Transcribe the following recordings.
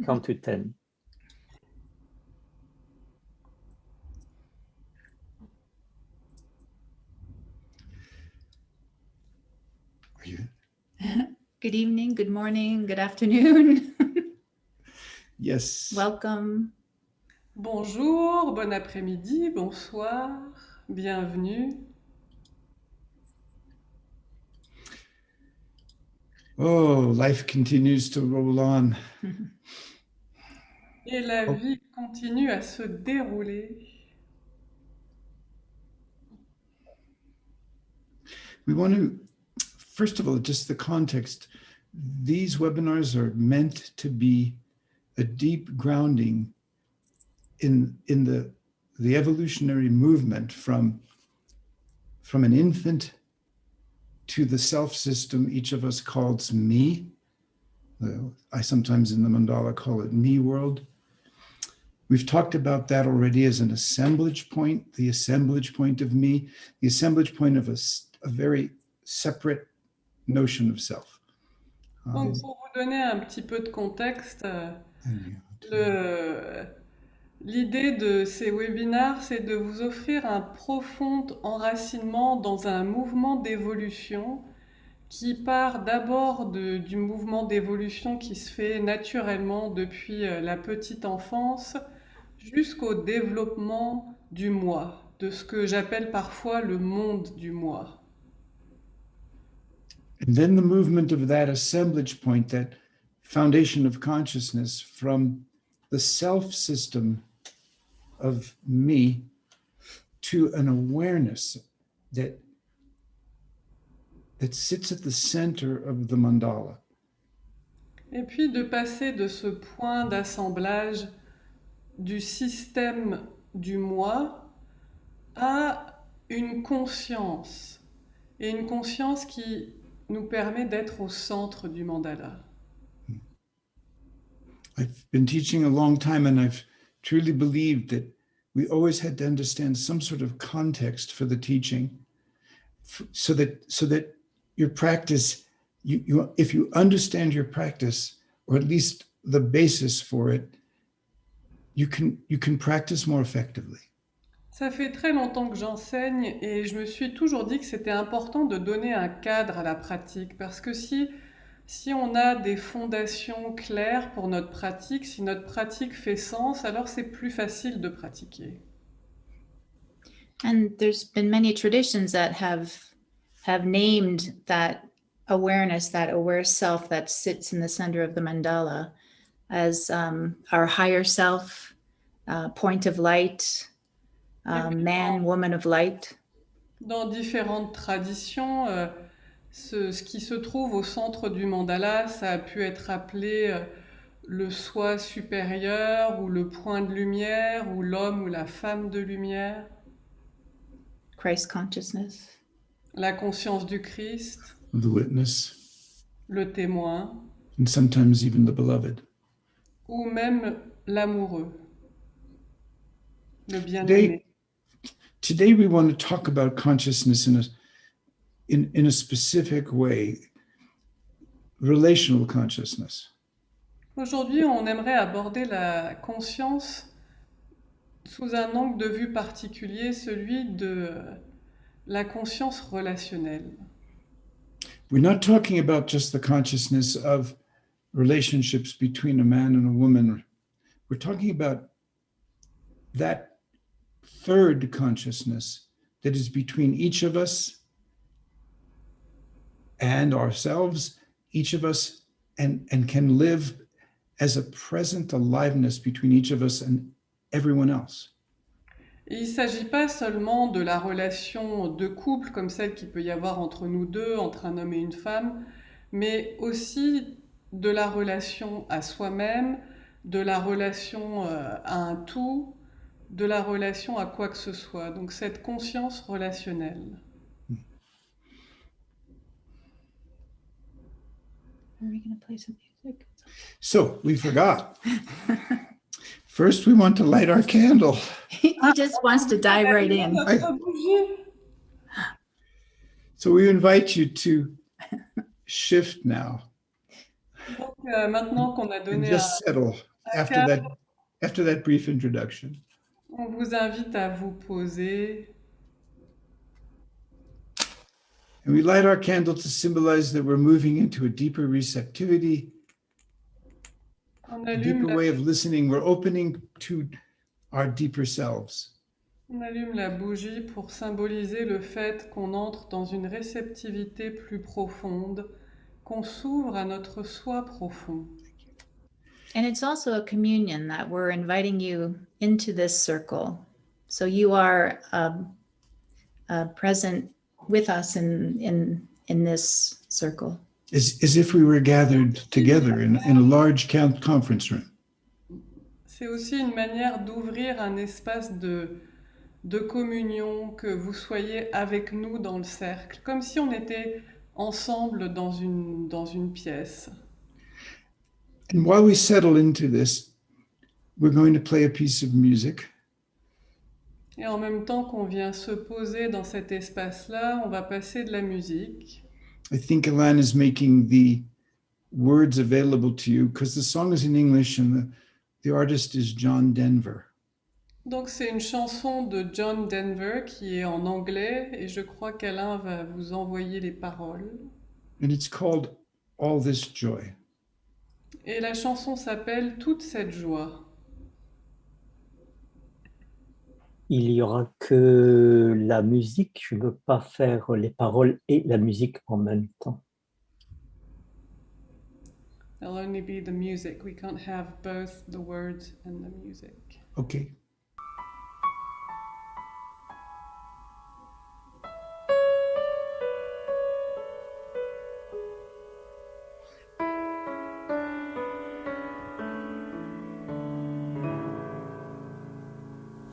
count to 10. Are you? Good evening, good morning, good afternoon. Yes. Welcome. Bonjour, bon après-midi, bonsoir, bienvenue. Oh, life continues to roll on. Et la vie continue à se dérouler. We want to, first of all, just the context. These webinars are meant to be a deep grounding in the evolutionary movement from an infant to the self system each of us calls me. I sometimes in the mandala call it me world. We've talked about that already as an assemblage point, the assemblage point of me, the assemblage point of a very separate notion of self. Donc pour vous donner un petit peu de contexte, l'idée de ces webinaires, c'est de vous offrir un profond enracinement dans un mouvement d'évolution qui part d'abord du mouvement d'évolution qui se fait naturellement depuis la petite enfance jusqu'au développement du moi, de ce que j'appelle parfois le monde du moi. And then the movement of that assemblage point, that foundation of consciousness from the self system of me to an awareness that sits at the center of the mandala. Et puis de passer de ce point d'assemblage du système du moi à une conscience, et une conscience qui nous permet d'être au centre du mandala. I've been teaching a long time, and I've truly believed that we always had to understand some sort of context for the teaching, so that your practice, if you understand your practice, or at least the basis for it, you can practice more effectively. Ça fait très longtemps que j'enseigne et je me suis toujours dit que c'était important de donner un cadre à la pratique, parce que si on a des fondations claires pour notre pratique, si notre pratique fait sens, alors c'est plus facile de pratiquer. And there's been many traditions that have named that awareness, that aware self that sits in the center of the mandala as our higher self, point of light, man, woman of light. Dans différentes traditions, ce qui se trouve au centre du mandala, ça a pu être appelé le soi supérieur, ou le point de lumière, ou l'homme ou la femme de lumière. Christ consciousness. La conscience du Christ. The witness. Le témoin. And sometimes even the beloved. Ou même l'amoureux. Le bien-aimé. Today we want to talk about consciousness in a specific way, relational consciousness. Aujourd'hui, on aimerait aborder la conscience sous un angle de vue particulier, celui de la conscience relationnelle. We're not talking about just the consciousness of relationships between a man and a woman. We're talking about that third consciousness that is between each of us and ourselves, each of us, and can live as a present aliveness between each of us and everyone else. Il ne s'agit pas seulement de la relation de couple comme celle qu'il peut y avoir entre nous deux, entre un homme et une femme, mais aussi de la relation à soi-même, de la relation à un tout, de la relation à quoi que ce soit. Donc cette conscience relationnelle. Are we going to play some music? So we forgot. First, we want to light our candle. He just wants to dive right in. So we invite you to shift now. Donc, maintenant qu'on a And donné just settle un cadre, after that brief introduction. on vous invite à vous poser. And we light our candle to symbolize that we're moving into a deeper receptivity, On a allume deeper la, way of listening. We're opening to our deeper selves. on allume la bougie pour symboliser le fait qu'on entre dans une réceptivité plus profonde, qu'on s'ouvre à notre soi profond. And it's also a communion that we're inviting you into this circle. So you are present with us in this circle. As if we were gathered together in a large conference room. C'est aussi une manière d'ouvrir un espace de communion, que vous soyez avec nous dans le cercle, comme si on était ensemble dans une pièce. And while we settle into this, we're going to play a piece of music. Et en même temps qu'on vient se poser dans cet espace-là, on va passer de la musique. I think Elan is making the words available to you because the song is in English and the artist is John Denver. Donc c'est une chanson de John Denver qui est en anglais et je crois qu'Alain va vous envoyer les paroles. And it's called All This Joy. Et la chanson s'appelle Toute cette joie. Il n'y aura que la musique, je ne veux pas faire les paroles et la musique en même temps. There'll only be the music. We can't have both the words and the music. Okay.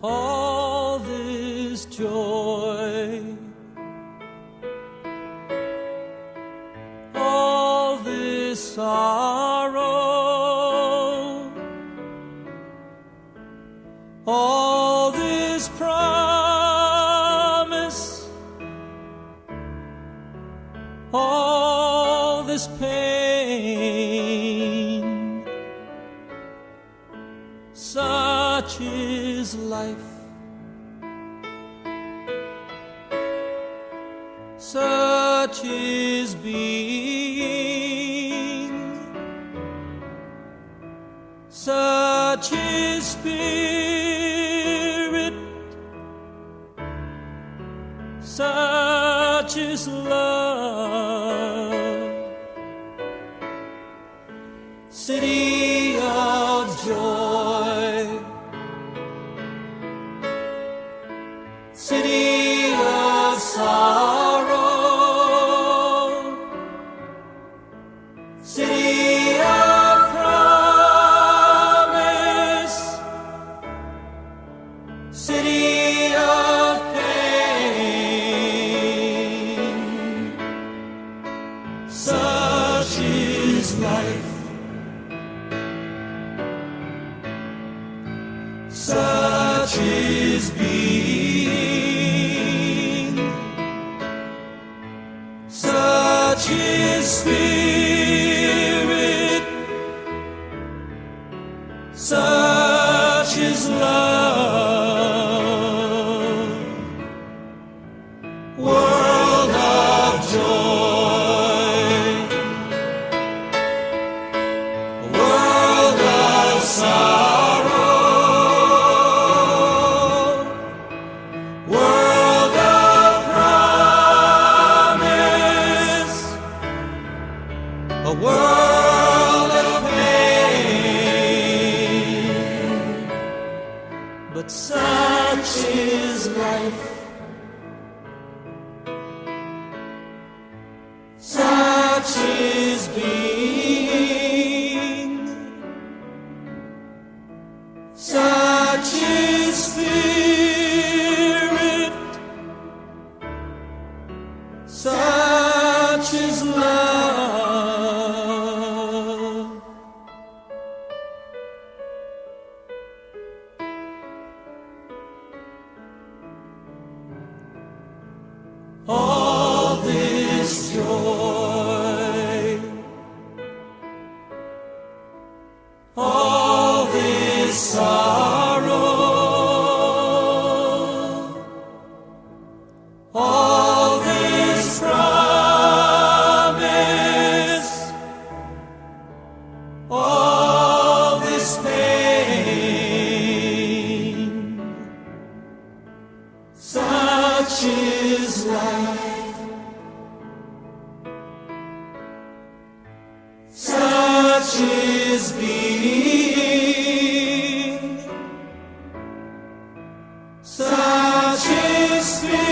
All this joy, all this sorrow, all this promise, all this pain, such is life. Such is being, such is spirit, such is love. City of joy, city of sorrow, city of promise, city of pain. Such is life. Such is being, such is spirit, such is love. World of joy, world of sorrow, world of promise, a world of pain. But such is life. Such is being, such is spirit, such is love. All this joy, this sorrow, all this promise, all this pain, such is life, such is being, such is spirit,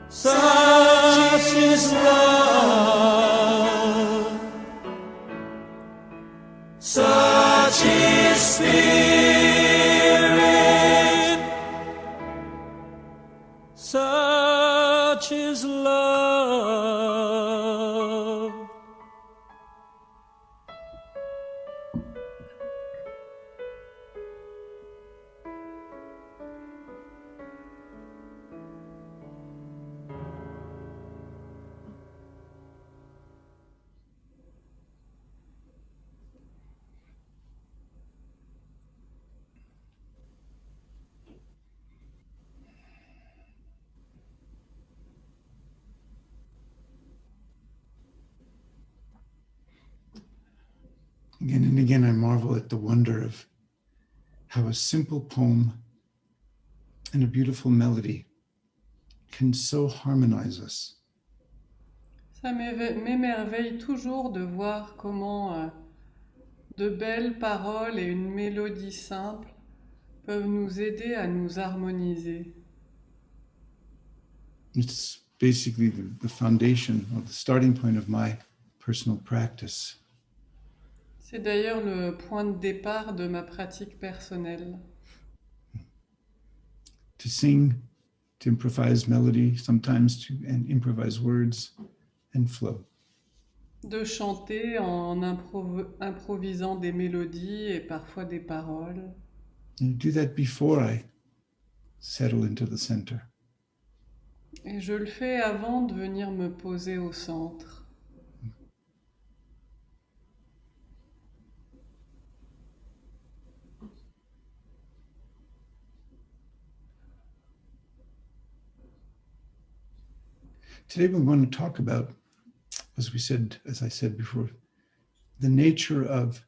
such is love, such is spirit, such is love. Again and again, I marvel at the wonder of how a simple poem and a beautiful melody can so harmonize us. Ça m'émerveille toujours de voir comment de belles paroles et une mélodie simple peuvent nous aider à nous harmoniser. It's basically the foundation or the starting point of my personal practice. C'est d'ailleurs le point de départ de ma pratique personnelle. To sing, to improvise melody, sometimes and improvise words and flow. De chanter en improvisant des mélodies et parfois des paroles. And I do that before I settle into the center. Et je le fais avant de venir me poser au centre. Today we're going to talk about, as I said before, the nature of,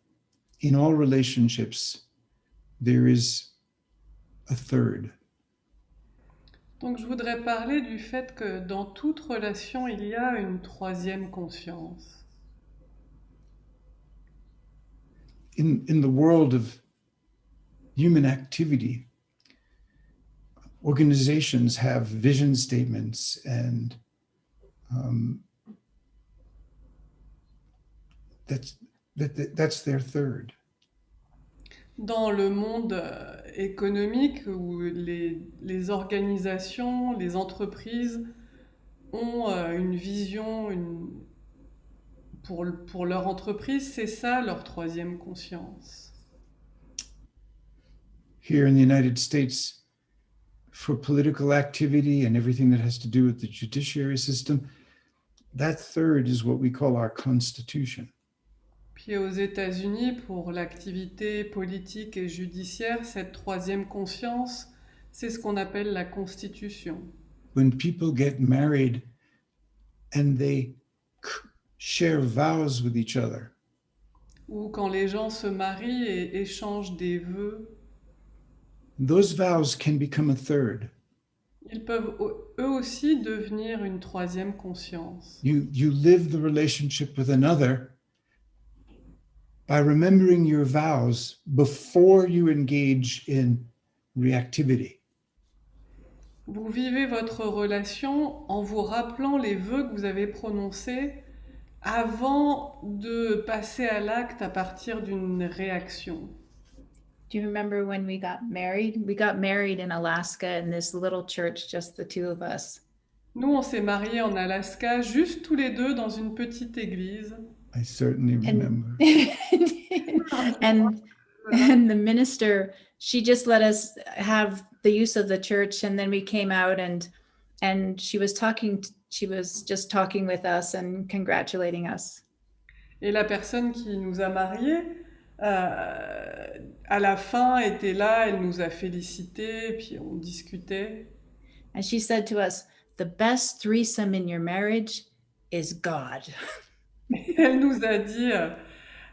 in all relationships, there is a third. Donc je voudrais parler du fait que dans toute relation, il y a une troisième conscience. In the world of human activity, organizations have vision statements and that's their third. Dans le monde économique où les organisations, les entreprises ont une vision pour leur entreprise, c'est ça leur troisième conscience. Here in the United States, for political activity and everything that has to do with the judiciary system, that third is what we call our Constitution. Puis aux États-Unis, pour l'activité politique et judiciaire, cette troisième conscience, c'est ce qu'on appelle la Constitution. When people get married and they share vows with each other, Ou quand les gens se marient et échangent des vœux, those vows can become a third. ils peuvent eux aussi devenir une troisième conscience. You live the relationship with another by remembering your vows before you engage in reactivity. Vous vivez votre relation en vous rappelant les vœux que vous avez prononcés avant de passer à l'acte à partir d'une réaction. Do you remember when we got married? We got married in Alaska in this little church, just the two of us. Nous, on s'est mariés en Alaska, juste tous les deux dans une petite église. I certainly remember. And the minister, she just let us have the use of the church, and then we came out and she was just talking with us and congratulating us. Et la personne qui nous a mariés, à la fin, était là, elle nous a félicités, puis on discutait. And she said to us, the best threesome in your marriage is God. Elle nous a dit,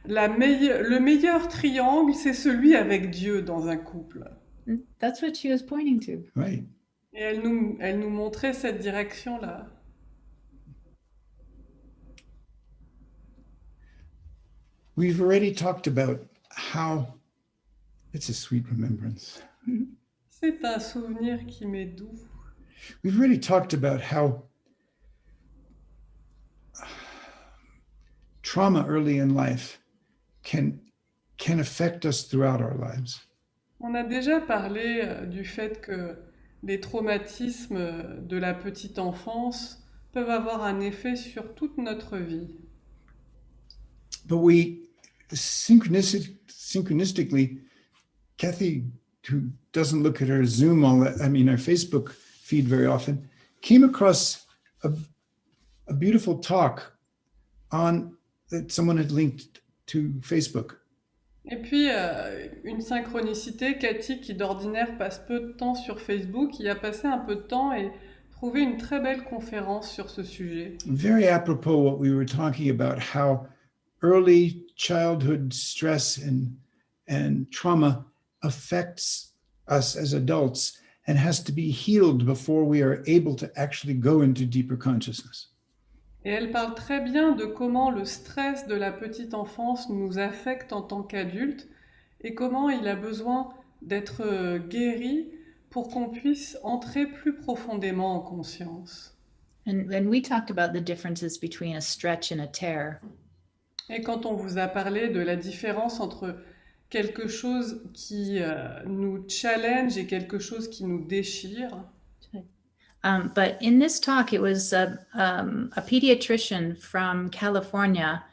le meilleur triangle, c'est celui avec Dieu dans un couple. That's what she was pointing to. Right. Et elle nous montrait cette direction-là. We've already talked about how it's a sweet remembrance. C'est un souvenir qui m'est doux. We've already talked about how trauma early in life can affect us throughout our lives. On a déjà parlé du fait que les traumatismes de la petite enfance peuvent avoir un effet sur toute notre vie. But we synchronistically, Kathy, who doesn't look at her Zoom our Facebook feed very often, came across a beautiful talk that someone had linked to Facebook. Et puis, une synchronicité, Cathy, qui d'ordinaire passe peu de temps sur Facebook, y a passé un peu de temps et trouvé une très belle conférence sur ce sujet. Very apropos what we were talking about, how early childhood stress and trauma affects us as adults and has to be healed before we are able to actually go into deeper consciousness. Et elle parle très bien de comment le stress de la petite enfance nous affecte en tant qu'adultes et comment il a besoin d'être guéri pour qu'on puisse entrer plus profondément en conscience. And we talked about the differences between a stretch and a tear. Et quand on vous a parlé de la différence entre quelque chose qui nous challenge et quelque chose qui nous déchire, but in this talk, it was a pediatrician from California.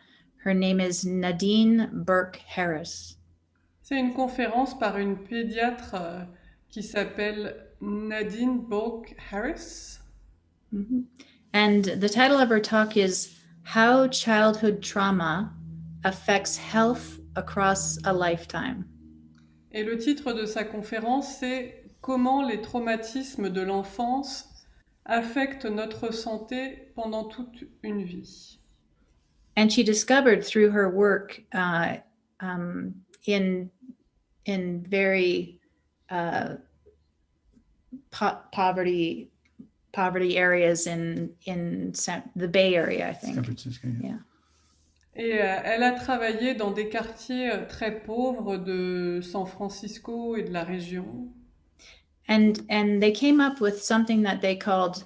Her name is Nadine Burke-Harris. c'est une conférence par une pédiatre qui s'appelle Nadine Burke-Harris. Mm-hmm. And the title of her talk is How Childhood Trauma Affects Health Across a Lifetime. Et le titre de sa conférence, c'est Comment les traumatismes de l'enfance affectent notre santé pendant toute une vie. And she discovered through her work in very poverty areas in the Bay Area, I think. San Francisco, yeah. Et elle a travaillé dans des quartiers très pauvres de San Francisco et de la région. And they came up with something that they called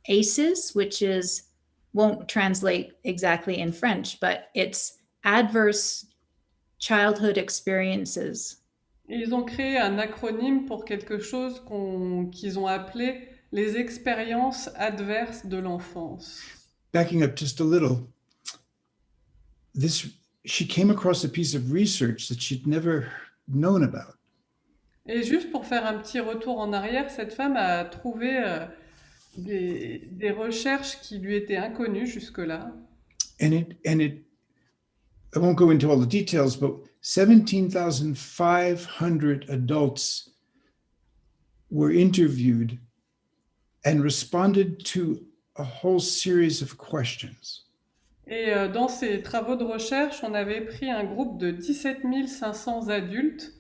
ACEs, which won't translate exactly in French, but it's adverse childhood experiences. Et ils ont créé un acronyme pour quelque chose qu'ils ont appelé les expériences adverses de l'enfance. Backing up just a little, she came across a piece of research that she'd never known about. Et juste pour faire un petit retour en arrière, cette femme a trouvé des recherches qui lui étaient inconnues jusque-là. And it, I won't go into all the details, but 17,500 adults were interviewed and responded to a whole series of questions. Et dans ces travaux de recherche, on avait pris un groupe de 17 500 adultes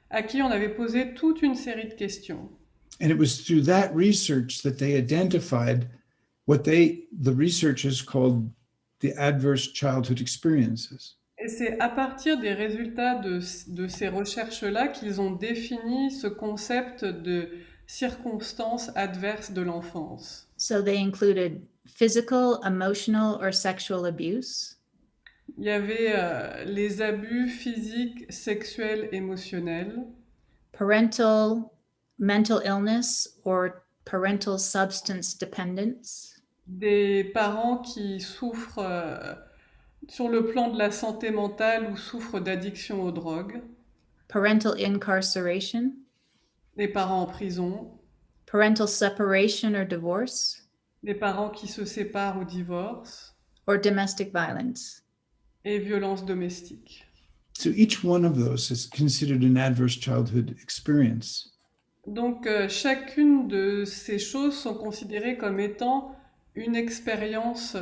à qui on avait posé toute une série de questions. And it was through that research that they identified what the researchers called the adverse childhood experiences. Et c'est à partir des résultats de ces recherches-là qu'ils ont défini ce concept de circonstances adverses de l'enfance. So they included physical, emotional, or sexual abuse. Il y avait les abus physiques, sexuels, émotionnels, Parental mental illness or parental substance dependence. des parents qui souffrent sur le plan de la santé mentale ou souffrent d'addiction aux drogues, Parental incarceration, des parents en prison, parental separation or divorce, des parents qui se séparent ou divorcent, or domestic violence. et violences domestiques. So each one of those is considered an adverse childhood experience. Donc, chacune de ces choses sont considérées comme étant une expérience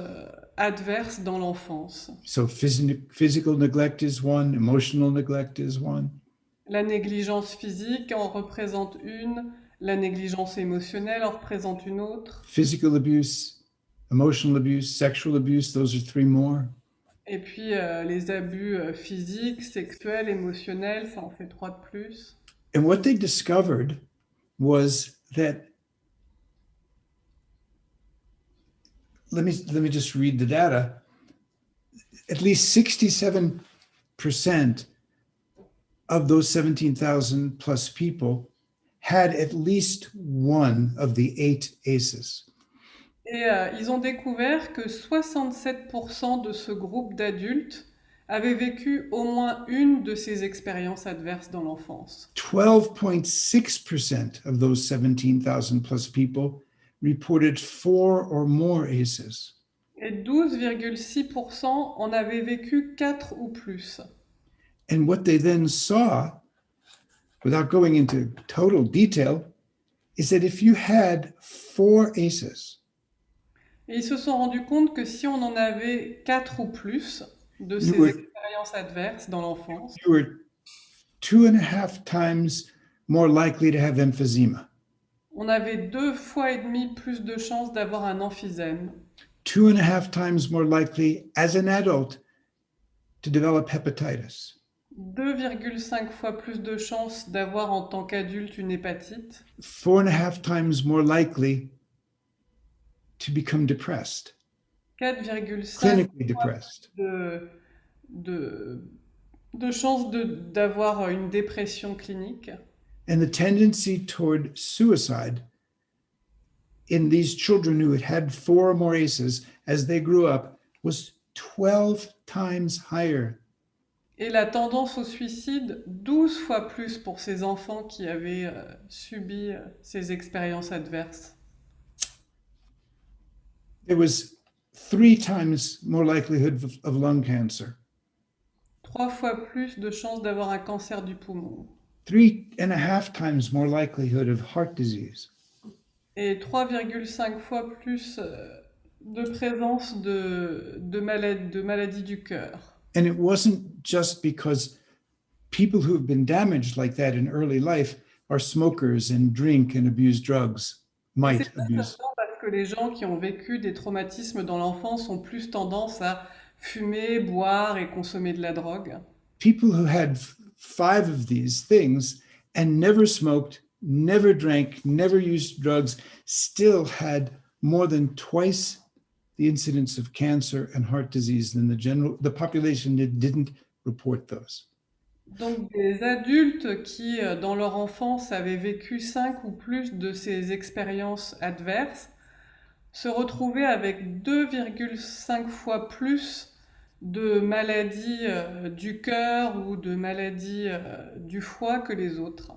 adverse dans l'enfance. So physical neglect is one, emotional neglect is one. La négligence physique en représente une, la négligence émotionnelle en représente une autre, Physical abuse, emotional abuse, sexual abuse, those are three more. et puis les abus physiques, sexuels, émotionnels, ça en fait 3 de plus. And what they discovered was that, let me just read the data, at least 67% of those 17,000 plus people had at least one of the 8 ACEs. Et ils ont découvert que 67% de ce groupe d'adultes avaient vécu au moins une de ces expériences adverses dans l'enfance. 12.6% of those 17,000 plus people reported 4 or more ACEs. Et 12,6% en avaient vécu 4 ou plus. And what they then saw, without going into total detail, is that if you had 4 ACEs, Et ils se sont rendus compte que si on en avait 4 ou plus de ces Oui. expériences adverses dans l'enfance, you were 2.5 times more likely to have emphysema, on avait 2,5 fois plus de chances d'avoir un emphysème, 2.5 times more likely as an adult to develop hepatitis, 2,5 fois plus de chances d'avoir en tant qu'adulte une hépatite, 4.5 times more likely to become depressed, 4,5 clinically fois depressed. de chances d'avoir une dépression clinique. And the tendency toward suicide in these children who had 4 or more ACEs as they grew up was 12 times higher. Et la tendance au suicide, 12 fois plus pour ces enfants qui avaient subi ces expériences adverses. There was 3 times more likelihood of lung cancer, 3 fois plus de chances d'avoir un cancer du poumon 3.5 times more likelihood of heart disease. et 3,5 fois plus de présence de maladies du cœur. And it wasn't just because people who have been damaged like that in early life are smokers and drink and abuse drugs, might C'est pas abuse. seulement parce que les gens qui ont vécu des traumatismes dans l'enfance ont plus tendance à fumer, boire et consommer de la drogue. People who had 5 of these things and never smoked, never drank, never used drugs, still had more than twice the incidence of cancer and heart disease than the population that didn't report those. Donc des adultes qui, dans leur enfance, avaient vécu 5 ou plus de ces expériences adverses, se retrouvaient avec 2,5 fois plus de maladies du cœur ou de maladies du foie que les autres.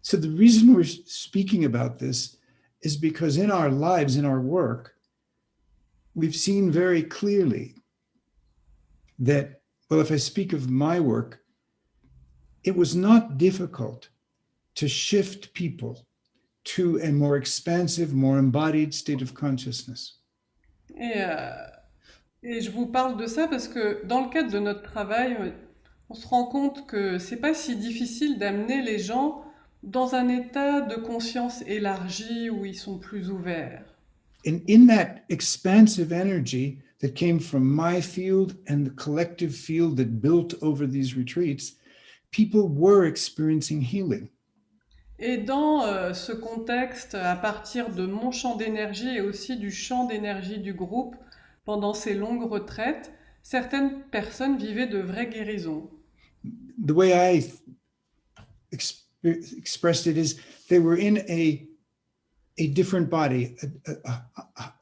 So the reason we're speaking about this is because in our lives, in our work, we've seen very clearly that, well, if I speak of my work, it was not difficult to shift people to a more expansive, more embodied state of consciousness. Et je vous parle de ça parce que dans le cadre de notre travail, on se rend compte que c'est pas si difficile d'amener les gens dans un état de conscience élargi où ils sont plus ouverts. And in that expansive energy that came from my field and the collective field that built over these retreats, people were experiencing healing. Et dans ce contexte, à partir de mon champ d'énergie et aussi du champ d'énergie du groupe, pendant ces longues retraites, certaines personnes vivaient de vraies guérisons. The way I expressed it is they were in a different body,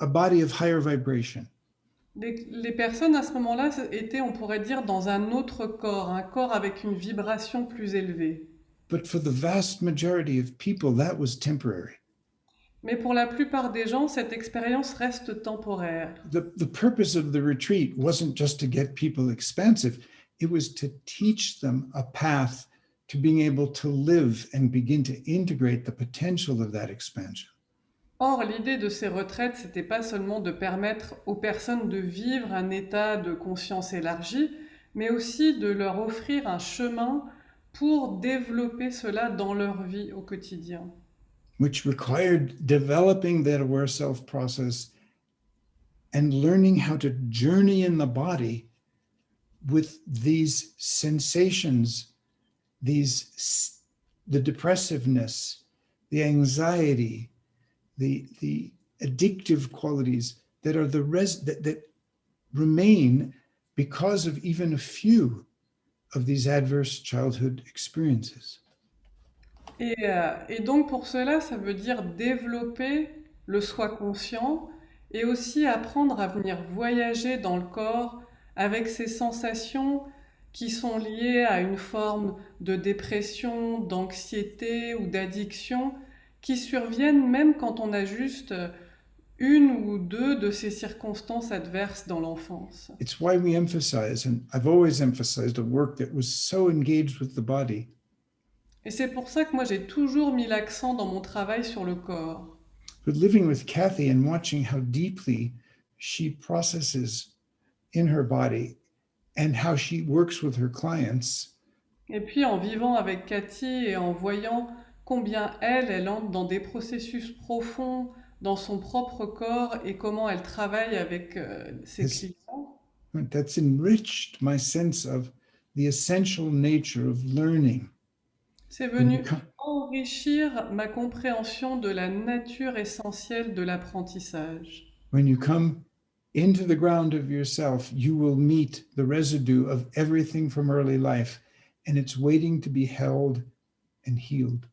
a body of higher vibration. Les personnes à ce moment-là étaient, on pourrait dire, dans un autre corps, un corps avec une vibration plus élevée. But for the vast majority of people, that was temporary. Mais pour la plupart des gens, cette expérience reste temporaire. The purpose of the retreat wasn't just to get people expansive, it was to teach them a path to being able to live and begin to integrate the potential of that expansion. Or, l'idée de ces retraites, c'était pas seulement de permettre aux personnes de vivre un état de conscience élargi, mais aussi de leur offrir un chemin pour développer cela dans leur vie au quotidien. Which required developing that aware self process and learning how to journey in the body with these sensations, the depressiveness, the anxiety, the addictive qualities that are that remain because of even a few of these adverse childhood experiences. Et donc pour cela, ça veut dire développer le soi conscient et aussi apprendre à venir voyager dans le corps avec ces sensations qui sont liées à une forme de dépression, d'anxiété ou d'addiction qui surviennent même quand on a juste une ou deux de ces circonstances adverses dans l'enfance. It's why we emphasize, and I've always emphasized, a work that was so engaged with the body. Et c'est pour ça que moi j'ai toujours mis l'accent dans mon travail sur le corps. But living with Kathy and watching how deeply she processes in her body and how she works with her clients, Et puis en vivant avec Cathy et en voyant combien elle entre dans des processus profonds dans son propre corps et comment elle travaille avec ses Yes. clients, that's enriched my sense of the essential nature of learning. c'est venu enrichir ma compréhension de la nature essentielle de l'apprentissage. When you come into the ground of yourself, you will meet the residue of everything from early life, and it's waiting to be held and healed.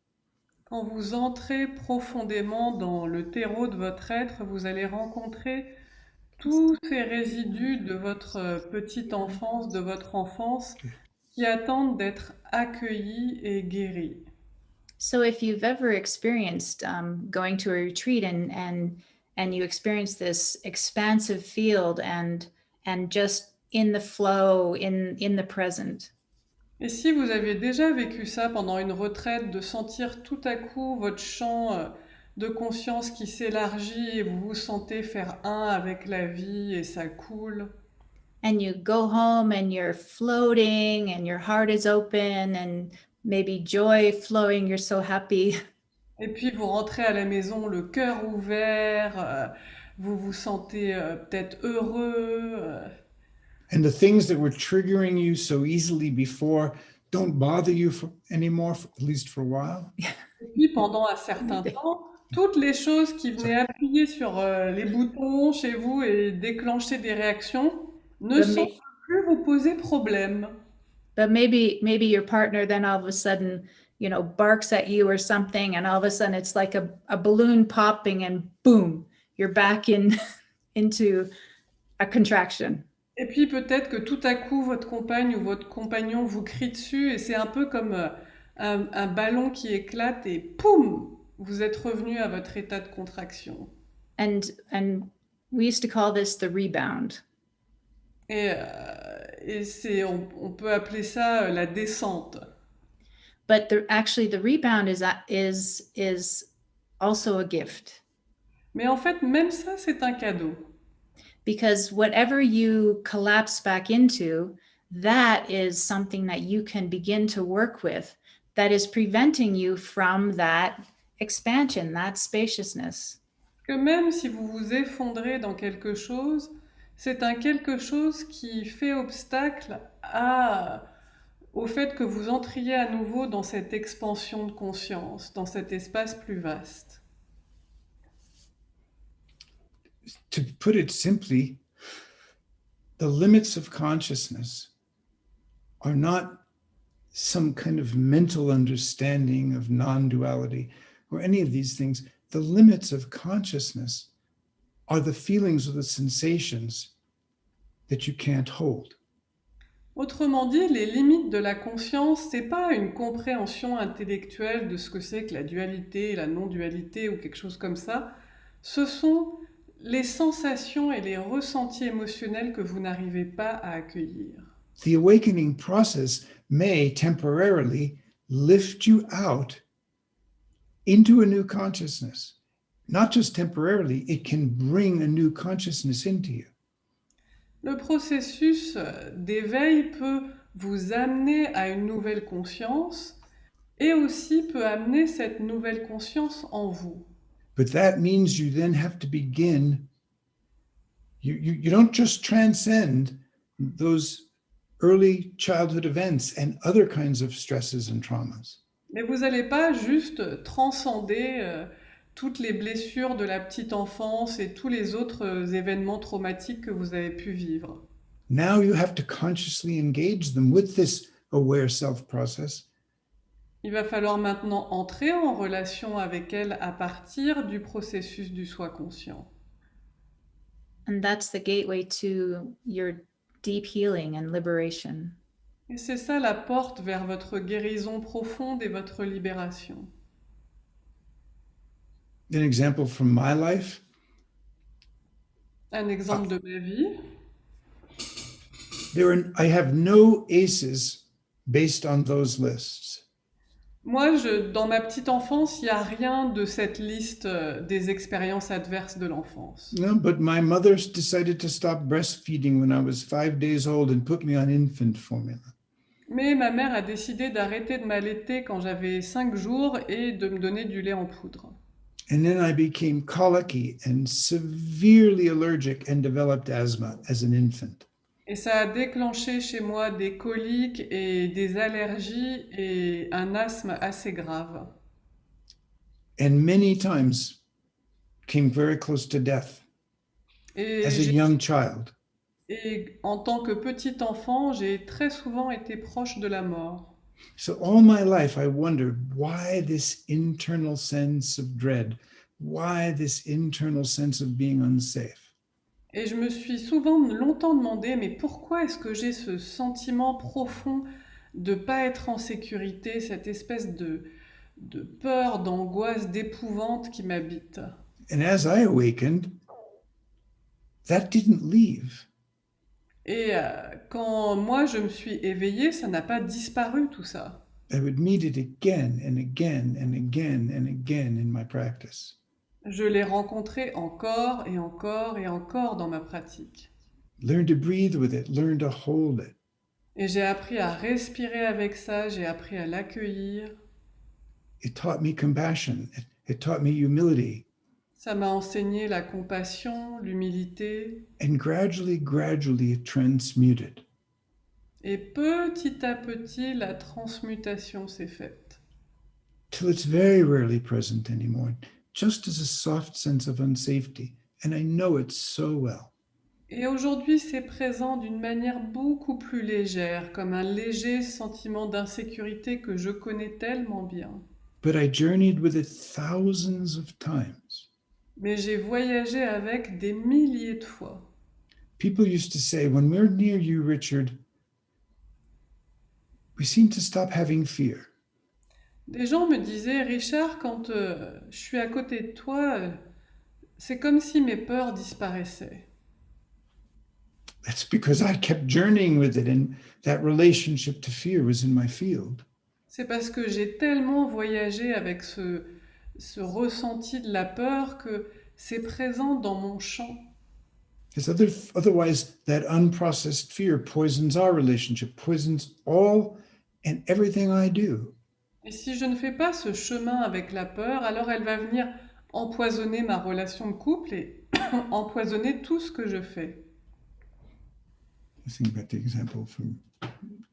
Quand vous entrez profondément dans le terreau de votre être, vous allez rencontrer tous ces résidus de votre petite enfance, de votre enfance, qui attendent d'être accueillis et guéris. So if you've ever experienced going to a retreat and you experience this expansive field and just in the flow, in the present, Et si vous avez déjà vécu ça pendant une retraite, de sentir tout à coup votre champ de conscience qui s'élargit et vous vous sentez faire un avec la vie et ça coule. and you go home and you're floating and your heart is open and maybe joy flowing, you're so happy. Et puis vous rentrez à la maison le cœur ouvert, vous vous sentez peut-être heureux. And the things that were triggering you so easily before don't bother you anymore, at least for a while. Et puis pendant un certain temps, toutes les choses qui venaient appuyer sur les boutons chez vous et déclencher des réactions ne semblent plus vous poser problème. But maybe your partner then all of a sudden, barks at you or something, and all of a sudden it's like a balloon popping and boom, you're back into a contraction. Et puis peut-être que tout à coup, votre compagne ou votre compagnon vous crie dessus et c'est un peu comme un ballon qui éclate et poum, vous êtes revenu à votre état de contraction. And we used to call this the rebound. Et on peut appeler ça la descente. But actually the rebound is also a gift. Mais en fait, même ça, c'est un cadeau. Because whatever you collapse back into, that is something that you can begin to work with that is preventing you from that expansion, that spaciousness. Que même si vous vous effondrez dans quelque chose, c'est un quelque chose qui fait obstacle au fait que vous entriez à nouveau dans cette expansion de conscience, dans cet espace plus vaste. To put it simply, the limits of consciousness are not some kind of mental understanding of non-duality or any of these things. The limits of consciousness are the feelings or the sensations that you can't hold. Autrement dit, les limites de la conscience, c'est pas une compréhension intellectuelle de ce que c'est que la dualité, la non-dualité ou quelque chose comme ça. Ce sont les sensations et les ressentis émotionnels que vous n'arrivez pas à accueillir. The awakening process may temporarily lift you out into a new consciousness. Not just temporarily, it can bring a new consciousness into you. Le processus d'éveil peut vous amener à une nouvelle conscience et aussi peut amener cette nouvelle conscience en vous. But that means you then have to begin, you don't just transcend those early childhood events and other kinds of stresses and traumas. Mais vous n'allez pas juste transcender toutes les blessures de la petite enfance et tous les autres événements traumatiques que vous avez pu vivre. Now you have to consciously engage them with this aware self process. Il va falloir maintenant entrer en relation avec elle à partir du processus du soi conscient. And that's the gateway to your deep healing and liberation. Et c'est ça la porte vers votre guérison profonde et votre libération. An example from my life. Un exemple de ma vie. I have no ACEs based on those lists. Moi, dans ma petite enfance, il n'y a rien de cette liste des expériences adverses de l'enfance. No, but my mother decided to stop breastfeeding when I was 5 days old and put me on infant formula. Mais ma mère a décidé d'arrêter de m'allaiter quand j'avais 5 jours et de me donner du lait en poudre. And then I became colicky and severely allergic and developed asthma as an infant. Et ça a déclenché chez moi des coliques et des allergies et un asthme assez grave. And many times came very close to death Et, as a young child. et en tant que petit enfant, j'ai très souvent été proche de la mort. So all my life I wondered why this internal sense of dread, why this internal sense of being unsafe. Et je me suis souvent longtemps demandé, mais pourquoi est-ce que j'ai ce sentiment profond de ne pas être en sécurité, cette espèce de peur, d'angoisse, d'épouvante qui m'habite. And as I awakened, that didn't leave. Et quand moi je me suis éveillée, ça n'a pas disparu tout ça. I would meet it again and again and again and again in my practice. Je l'ai rencontré encore et encore et encore dans ma pratique. Learn to breathe with it, learn to hold it. Et j'ai appris à respirer avec ça, j'ai appris à l'accueillir. It taught me compassion, it taught me humility. Ça m'a enseigné la compassion, l'humilité. And gradually it transmuted. Et petit à petit, la transmutation s'est faite. Till it's very rarely present anymore, just as a soft sense of unsafety. And I know it so well. Et aujourd'hui, c'est présent d'une manière beaucoup plus légère, comme un léger sentiment d'insécurité que je connais tellement bien. But I journeyed with it thousands of times. Mais j'ai voyagé avec des milliers de fois. People used to say, when we're near you, Richard, we seem to stop having fear. Des gens me disaient, Richard, quand je suis à côté de toi, c'est comme si mes peurs disparaissaient. That's because I kept journeying with it, and that relationship to fear was in my field. C'est parce que j'ai tellement voyagé avec ce ressenti de la peur que c'est présent dans mon champ. Because otherwise, that unprocessed fear poisons our relationship, poisons all and everything I do. Et si je ne fais pas ce chemin avec la peur, alors elle va venir empoisonner ma relation de couple et empoisonner tout ce que je fais. I think about the example from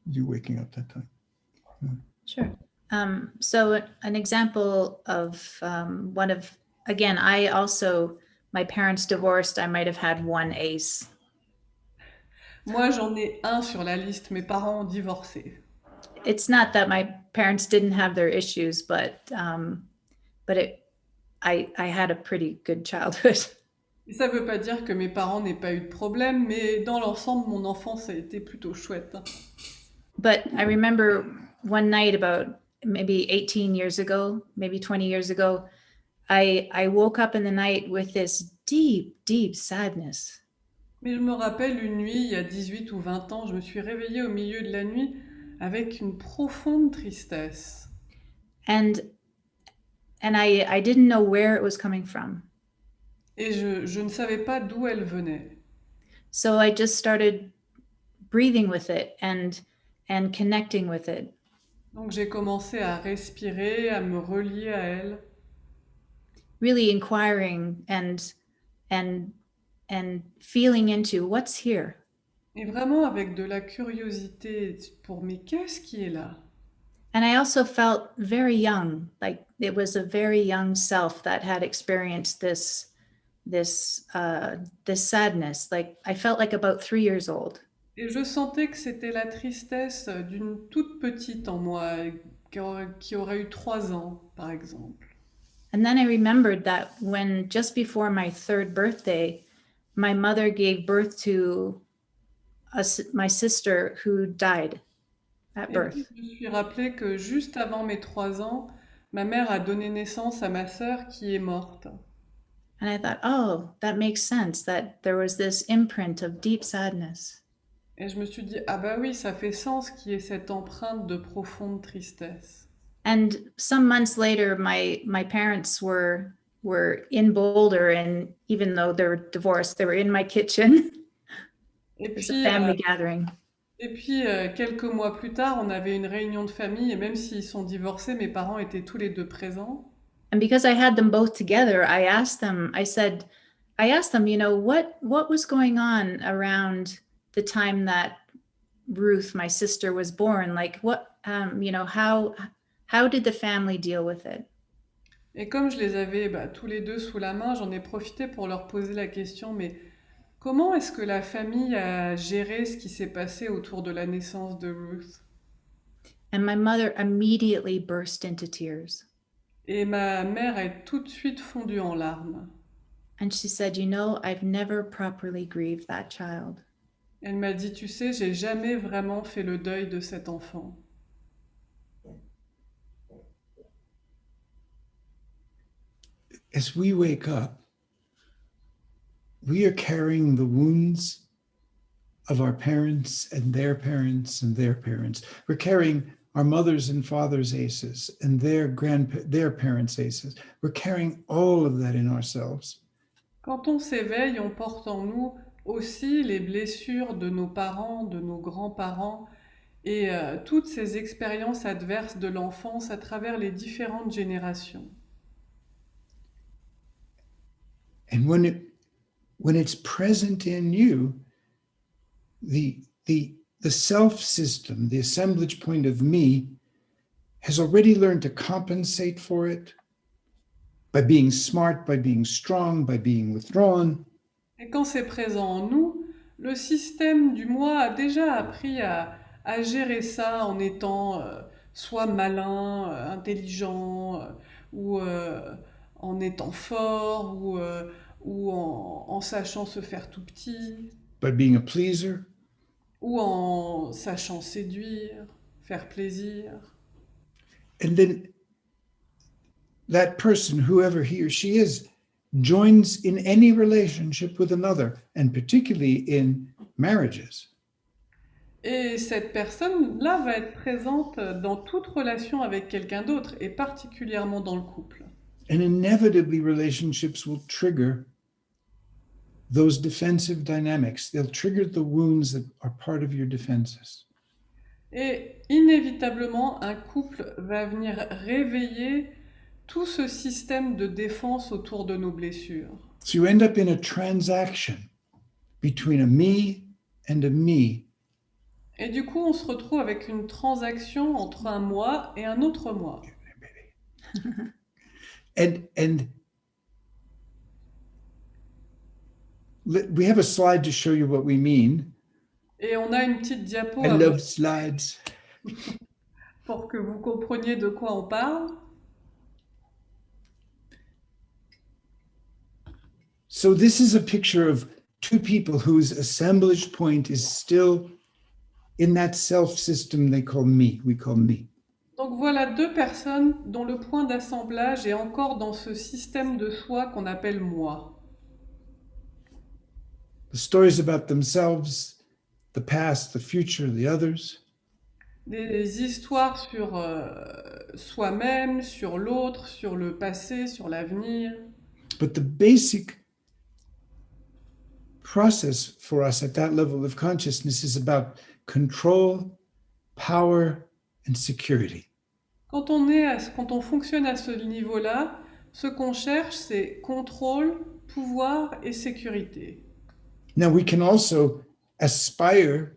you waking up that time. Sure. So an example of one of, again, my parents divorced, I might have had one ACE. Moi, j'en ai un sur la liste, mes parents ont divorcé. It's not that my parents didn't have their issues, but I had a pretty good childhood. Et ça ne veut pas dire que mes parents n'aient pas eu de problème, mais dans l'ensemble, mon enfance a été plutôt chouette. But I remember one night about maybe 18 years ago, maybe 20 years ago, I woke up in the night with this deep, deep sadness. Mais je me rappelle une nuit, il y a 18 ou 20 ans, je me suis réveillée au milieu de la nuit avec une profonde tristesse. And I didn't know where it was coming from. Et je ne savais pas d'où elle venait. So I just started breathing with it and connecting with it. Donc j'ai commencé à respirer, à me relier à elle. Really inquiring and feeling into what's here. Et vraiment avec de la curiosité pour mais qu'est-ce qui est là? And I also felt very young, like it was a very young self that had experienced this sadness. Like I felt like about 3 years old. Et je sentais que c'était la tristesse d'une toute petite en moi, qui aurait eu 3 ans, par exemple. And then I remembered that when just before my 3rd birthday, my mother gave birth to my sister who died at Et birth. puis, je me suis rappelé que juste avant mes 3 ans, ma mère a donné naissance à ma sœur qui est morte. And I thought, oh, that makes sense, that there was this imprint of deep sadness. Et je me suis dit, ah bah oui, ça fait sens qu'il y ait cette empreinte de profonde tristesse. And some months later, my parents were in Boulder, and even though they were divorced, they were in my kitchen. Et It was a puis, family gathering. Quelques mois plus tard, on avait une réunion de famille, et même s'ils sont divorcés, mes parents étaient tous les deux présents. And because I had them both together, I asked them, you know, what was going on around the time that Ruth, my sister, was born? Like what, you know, how did the family deal with it? Et comme je les avais tous les deux sous la main, j'en ai profité pour leur poser la question, mais comment est-ce que la famille a géré ce qui s'est passé autour de la naissance de Ruth? And my mother immediately burst into tears. Et ma mère est tout de suite fondue en larmes. And she said, you know, I've never properly grieved that child. Elle m'a dit, tu sais, j'ai jamais vraiment fait le deuil de cet enfant. As we wake up, we are carrying the wounds of our parents and their parents and their parents. We're carrying our mothers and fathers' aces and their parents' aces. We're carrying all of that in ourselves. Quand on s'éveille, on porte en nous aussi les blessures de nos parents, de nos grands-parents et toutes ces expériences adverses de l'enfance à travers les différentes générations. And when it's present in you, the self system, the assemblage point of me, has already learned to compensate for it by being smart, by being strong, by being withdrawn. Et quand c'est présent en nous, le système du moi a déjà appris à gérer ça en étant soit malin, intelligent, ou en étant fort, ou en sachant se faire tout petit, By being a pleaser, ou en sachant séduire, faire plaisir. and then that person, whoever he or she is, joins in any relationship with another, and particularly in marriages. Et cette personne-là va être présente dans toute relation avec quelqu'un d'autre, et particulièrement dans le couple. And inevitably, relationships will trigger those defensive dynamics. They'll trigger the wounds that are part of your defenses. Et inévitablement, un couple va venir réveiller tout ce système de défense autour de nos blessures. So you end up in a transaction between a me and a me. Et du coup, on se retrouve avec une transaction entre un moi et un autre moi. And we have a slide to show you what we mean. Et on a une petite diapo I love slides. pour que vous compreniez de quoi on parle. So this is a picture of two people whose assemblage point is still in that self system we call me. Donc voilà deux personnes dont le point d'assemblage est encore dans ce système de soi qu'on appelle moi. The stories about themselves, the past, the future, the others. Des histoires sur soi-même, sur l'autre, sur le passé, sur l'avenir. But the basic process for us at that level of consciousness is about control, power, and security. Quand on fonctionne à ce niveau-là, ce qu'on cherche, c'est contrôle, pouvoir et sécurité. Now we can also aspire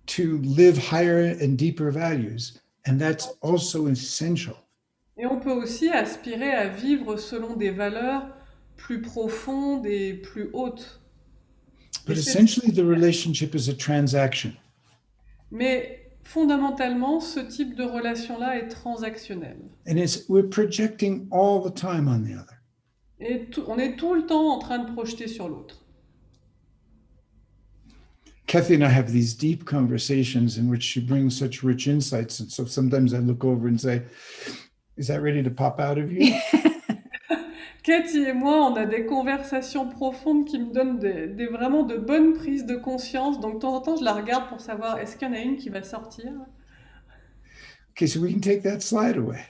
to live higher and deeper values, and that's also essential. Et on peut aussi aspirer à vivre selon des valeurs plus profondes et plus hautes. But essentially, the relationship is a transaction. Mais fondamentalement, ce type de relation-là est transactionnel. And we're projecting all the time on the other. Et on est tout le temps en train de projeter sur l'autre. Kathy and I have these deep conversations in which she brings such rich insights. And so sometimes I look over and say, is that ready to pop out of you? Cathy et moi, on a des conversations profondes qui me donnent vraiment de bonnes prises de conscience. Donc, de temps en temps, je la regarde pour savoir, est-ce qu'il y en a une qui va sortir? Okay, so we can take that slide away.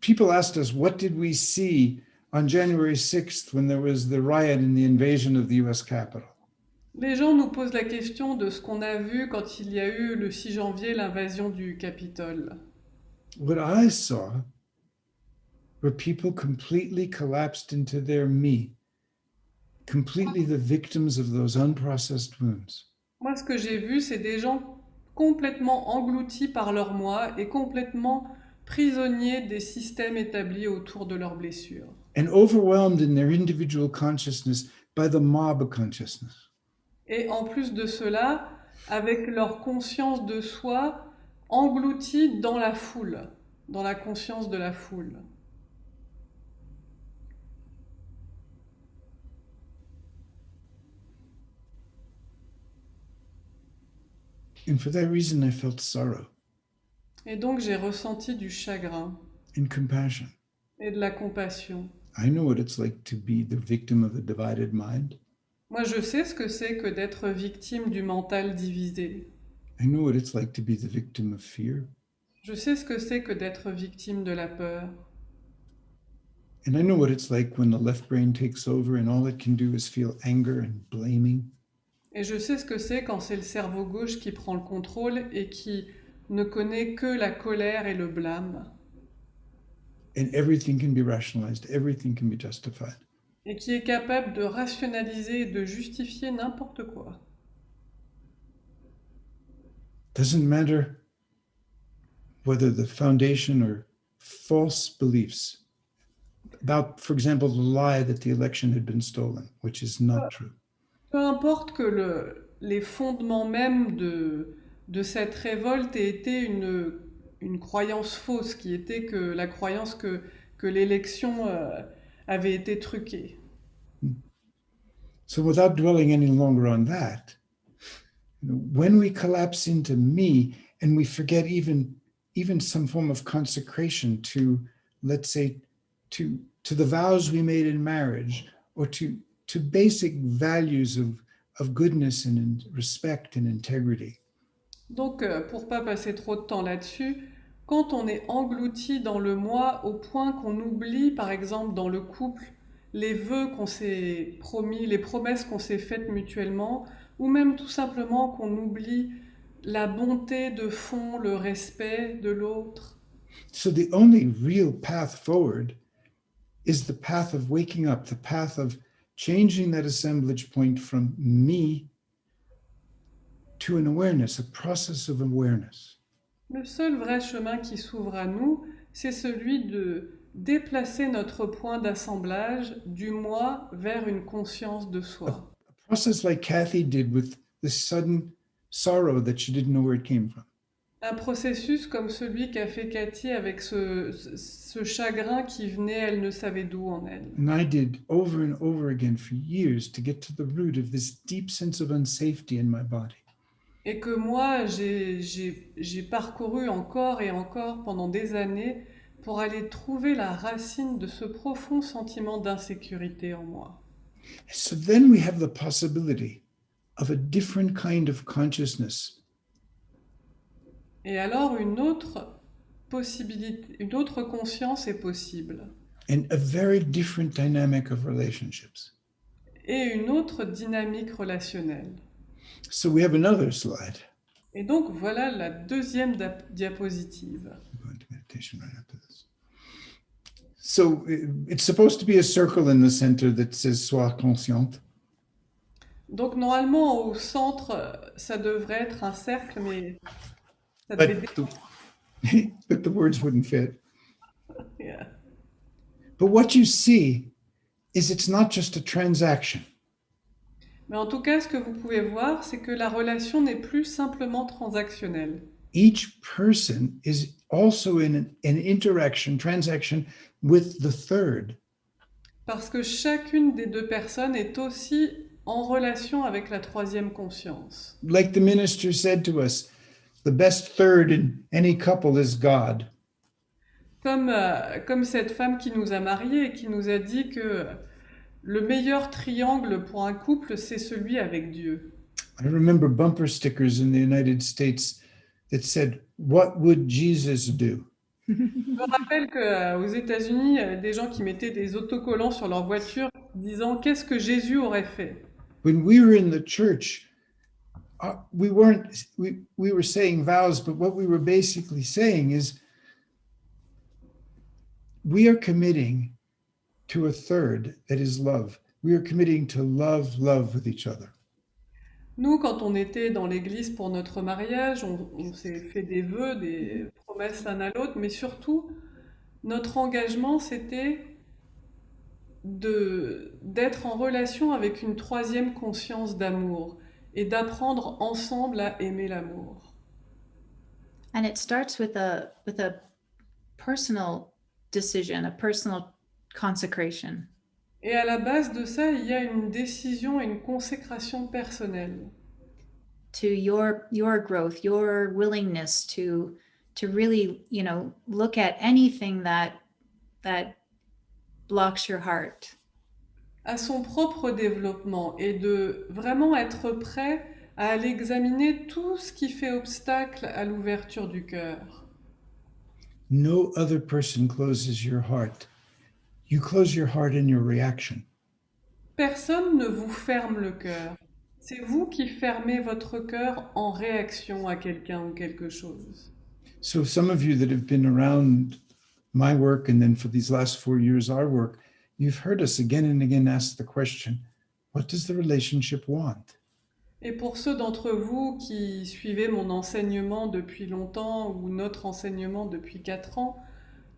People asked us, what did we see on January 6th when there was the riot and the invasion of the US Capitol? Les gens nous posent la question de ce qu'on a vu quand il y a eu le 6 janvier l'invasion du Capitole. What I saw were people completely collapsed into their me, completely the victims of those unprocessed wounds. Moi, ce que j'ai vu, c'est des gens complètement engloutis par leur moi et complètement prisonniers des systèmes établis autour de leurs blessures. And overwhelmed in their individual consciousness by the mob consciousness. Et en plus de cela, avec leur conscience de soi engloutie dans la foule, dans la conscience de la foule. And for that reason, I felt sorrow. Et donc j'ai ressenti du chagrin And compassion. et de la compassion. I know what it's like to be the victim of a divided mind. Moi, je sais ce que c'est que d'être victime du mental divisé. I know what it's like to be the victim of fear. Je sais ce que c'est que d'être victime de la peur. And I know what it's like when the left brain takes over and all it can do is feel anger and blaming. Et je sais ce que c'est quand c'est le cerveau gauche qui prend le contrôle et qui ne connaît que la colère et le blâme. And everything can be rationalized, everything can be justified. Et qui est capable de rationaliser et de justifier n'importe quoi. Doesn't matter whether the foundation or false beliefs about, for example, the lie that the election had been stolen, which is not true. Peu importe que les fondements même de cette révolte aient été une croyance fausse, qui était que la croyance que l'élection avait été truquée. So without dwelling any longer on that, when we collapse into me and we forget even some form of consecration to, let's say, to the vows we made in marriage, or to basic values of goodness and respect and integrity. Donc, pour pas passer trop de temps là-dessus, quand on est englouti dans le moi au point qu'on oublie, par exemple dans le couple, les vœux qu'on s'est promis, les promesses qu'on s'est faites mutuellement, ou même tout simplement qu'on oublie la bonté de fond, le respect de l'autre. So the only real path forward is the path of waking up, the path of changing that assemblage point from me to an awareness, a process of awareness. Le seul vrai chemin qui s'ouvre à nous, c'est celui de déplacer notre point d'assemblage du moi vers une conscience de soi. A process like Kathy did with the sudden sorrow that she didn't know where it came from. Un processus comme celui qu'a fait Cathy avec ce chagrin qui venait, elle ne savait d'où en elle. And I did over and over again for years to get to the root of this deep sense of unsafety in my body. Et que moi, j'ai parcouru encore et encore pendant des années pour aller trouver la racine de ce profond sentiment d'insécurité en moi. So then we have the possibility of a different kind of consciousness. Et alors une autre possibilité, une autre conscience est possible. And a very different dynamic of relationships. Et une autre dynamique relationnelle. So we have another slide. Et donc voilà la deuxième diapositive. We'll go into meditation right after this. So it's supposed to be a circle in the center that says sois consciente. Donc normalement au centre, ça devrait être un cercle, mais ça devait But the words wouldn't fit. Yeah. But what you see is it's not just a transaction. Mais en tout cas, ce que vous pouvez voir, c'est que la relation n'est plus simplement transactionnelle. Each person is also in an transaction with the third. Parce que chacune des deux personnes est aussi en relation avec la troisième conscience. Like the minister said to us, the best third in any couple is God. Comme cette femme qui nous a mariés et qui nous a dit que le meilleur triangle pour un couple, c'est celui avec Dieu. I remember bumper stickers in the United States that said, "What would Jesus do?" Je me rappelle qu'aux États-Unis, il y avait des gens qui mettaient des autocollants sur leur voiture disant « Qu'est-ce que Jésus aurait fait ?» When we were in the church, we were saying vows, but what we were basically saying is we are committing to a third that is love. We are committing to love with each other. Nous, quand on était dans l'église pour notre mariage, on s'est fait des vœux, des promesses l'un à l'autre, mais surtout, notre engagement, c'était d'être en relation avec une troisième conscience d'amour et d'apprendre ensemble à aimer l'amour. And it starts with a personal decision, a personal consecration. Et à la base de ça, il y a une décision et une consécration personnelle. To your growth, your willingness to really, look at anything that blocks your heart. À son propre développement et de vraiment être prêt à aller examiner tout ce qui fait obstacle à l'ouverture du cœur. No other person closes your heart. You close your heart in your reaction. Personne ne vous ferme le cœur. C'est vous qui fermez votre cœur en réaction à quelqu'un ou quelque chose. So some of you that have been around my work and then for these last 4 years our work, you've heard us again and again ask the question, what does the relationship want? Et pour ceux d'entre vous qui suivez mon enseignement depuis longtemps ou notre enseignement depuis 4 ans,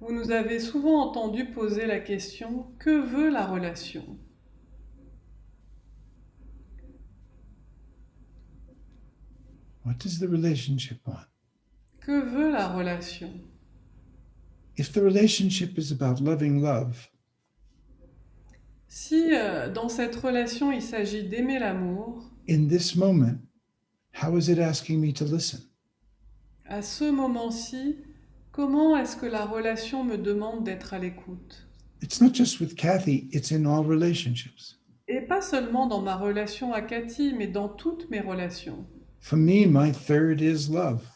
vous nous avez souvent entendu poser la question « Que veut la relation ?» What does the relationship want? Que veut la relation? If the relationship is about loving love, Si dans cette relation il s'agit d'aimer l'amour, in this moment, how is it asking me to listen? à ce moment-ci, comment est-ce que la relation me demande d'être à l'écoute? It's not just with Kathy, it's in all relationships. Et pas seulement dans ma relation à Cathy, mais dans toutes mes relations. For me, my third is love.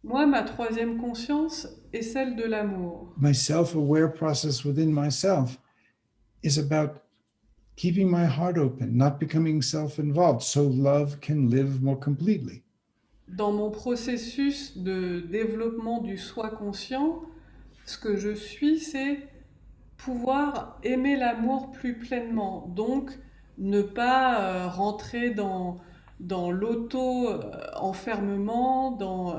Moi, ma troisième conscience est celle de l'amour. My self-aware process within myself is about keeping my heart open, not becoming self-involved, so love can live more completely. Dans mon processus de développement du soi conscient, ce que je suis, c'est pouvoir aimer l'amour plus pleinement. Donc, ne pas rentrer dans l'auto-enfermement, dans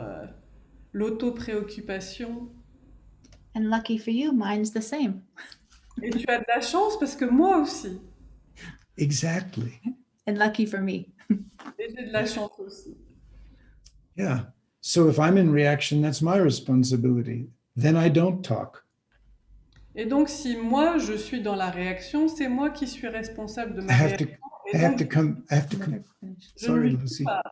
l'auto-préoccupation. And lucky for you, mine's the same. Et tu as de la chance parce que moi aussi. Exactly. And lucky for me. Et j'ai de la chance aussi. Yeah. So if I'm in reaction, that's my responsibility. Then I don't talk. Et donc, si moi, je suis dans la réaction, c'est moi qui suis responsable de I ma have to, réaction. I Et have donc, to come, I have to come. je Sorry, ne lui Lucy. dis pas.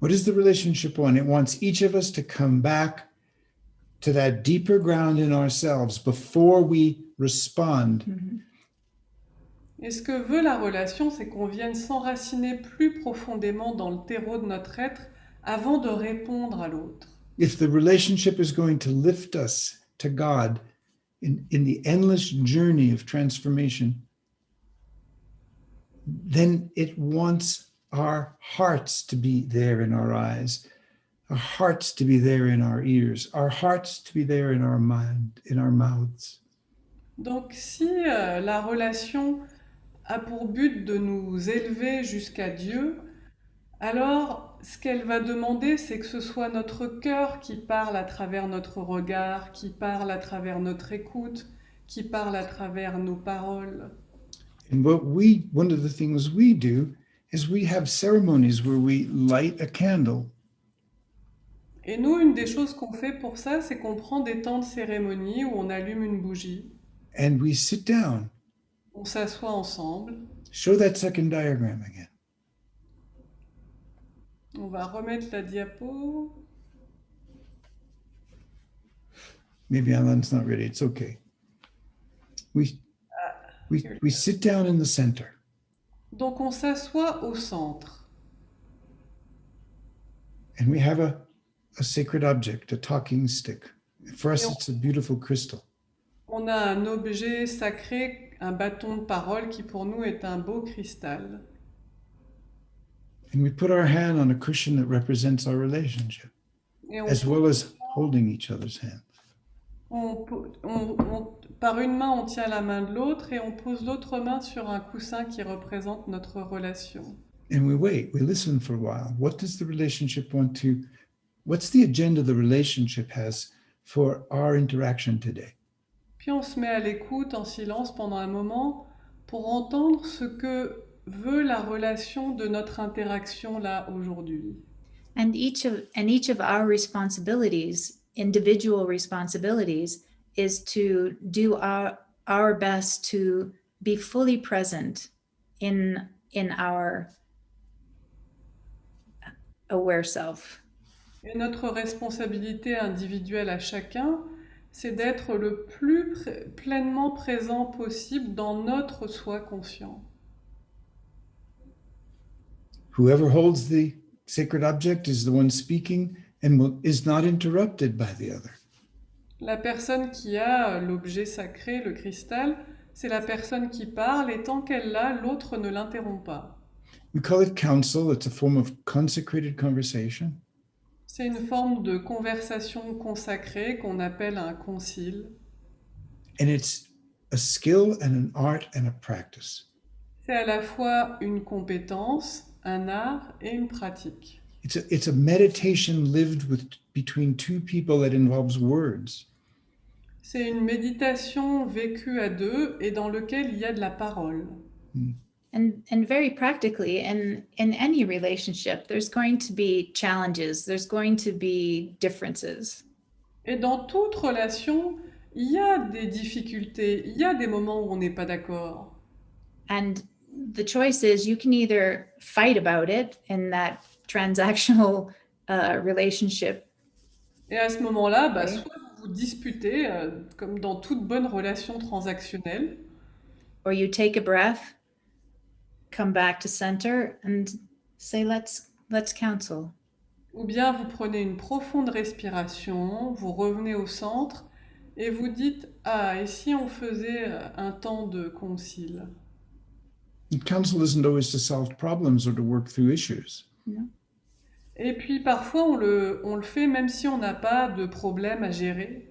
What does the relationship want? It wants each of us to come back to that deeper ground in ourselves before we respond. Et ce que veut la relation, c'est qu'on vienne s'enraciner plus profondément dans le terreau de notre être avant de répondre à l'autre. If the relationship is going to lift us to God in the endless journey of transformation, then it wants our hearts to be there in our eyes, our hearts to be there in our ears, our hearts to be there in our mind, in our mouths. Donc, si la relation a pour but de nous élever jusqu'à Dieu, alors ce qu'elle va demander, c'est que ce soit notre cœur qui parle à travers notre regard, qui parle à travers notre écoute, qui parle à travers nos paroles. And one of the things we do is we have ceremonies where we light a candle. Et nous, une des choses qu'on fait pour ça, c'est qu'on prend des temps de cérémonie où on allume une bougie, And we sit down. on s'assoit ensemble, Show that second diagram again. on va remettre la diapo. Maybe Alan's not ready. It's okay. We sit down in the center. Donc on s'assoit au centre. And we have a sacred object, a talking stick. For us, it's a beautiful crystal. On a un objet sacré, un bâton de parole qui pour nous est un beau cristal. And we put our hand on a cushion that represents our relationship, Et as well as holding each other's hands. par une main, on tient la main de l'autre et on pose l'autre main sur un coussin qui représente notre relation. And we wait, we listen for a while. What does the relationship what's the agenda the relationship has for our interaction today? Puis on se met à l'écoute en silence pendant un moment pour entendre ce que veut la relation de notre interaction là aujourd'hui. And each of our responsibilities, individual responsibilities, is to do our best to be fully present in our aware self. Et notre responsabilité individuelle à chacun, c'est d'être le plus pleinement présent possible dans notre soi conscient. Whoever holds the sacred object is the one speaking and is not interrupted by the other. La personne qui a l'objet sacré, le cristal, c'est la personne qui parle et tant qu'elle l'a, l'autre ne l'interrompt pas. We call it counsel. It's a form of consecrated conversation. C'est une forme de conversation consacrée qu'on appelle un concile. And it's a skill and an art and a practice. C'est à la fois une compétence, un art et une pratique. It's a meditation lived between two people that involves words. C'est une méditation vécue à deux et dans lequel il y a de la parole. And very practically, in any relationship, there's going to be challenges, there's going to be differences. Et dans toute relation, il y a des difficultés, il y a des moments où on n'est pas d'accord. And the choice is you can either fight about it in that transactional relationship. Et à ce moment-là, Oui. soit vous vous disputez, comme dans toute bonne relation transactionnelle, Or you take a breath, come back to center and say, let's counsel. ou bien vous prenez une profonde respiration, vous revenez au centre et vous dites « Ah, et si on faisait un temps de concile ?» And counsel isn't always to solve problems or to work through issues. Et puis parfois on le fait même si on n'a pas de problème à gérer.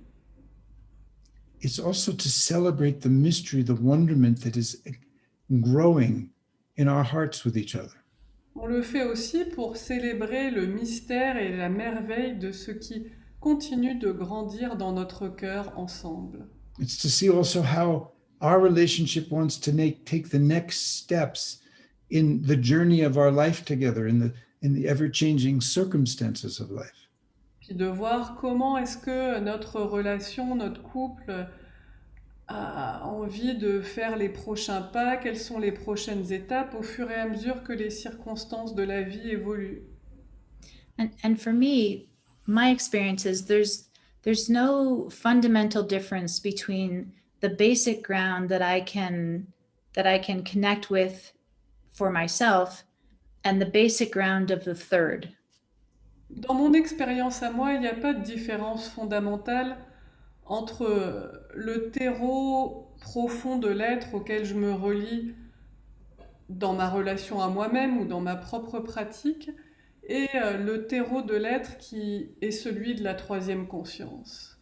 It's also to celebrate the mystery, the wonderment that is growing in our hearts with each other. On le fait aussi pour célébrer le mystère et la merveille de ce qui continue de grandir dans notre cœur ensemble. It's to see also how our relationship wants to take the next steps in the journey of our life together, in the ever-changing circumstances of life. Puis de voir comment est-ce que notre relation, notre couple a envie de faire les prochains pas, quelles sont les prochaines étapes au fur et à mesure que les circonstances de la vie évoluent. And for me, my experience is there's no fundamental difference between the basic ground that I can connect with for myself and the basic ground of the third. Dans mon expérience à moi, il n'y a pas de différence fondamentale entre le terreau profond de l'être auquel je me relie dans ma relation à moi-même ou dans ma propre pratique et le terreau de l'être qui est celui de la troisième conscience.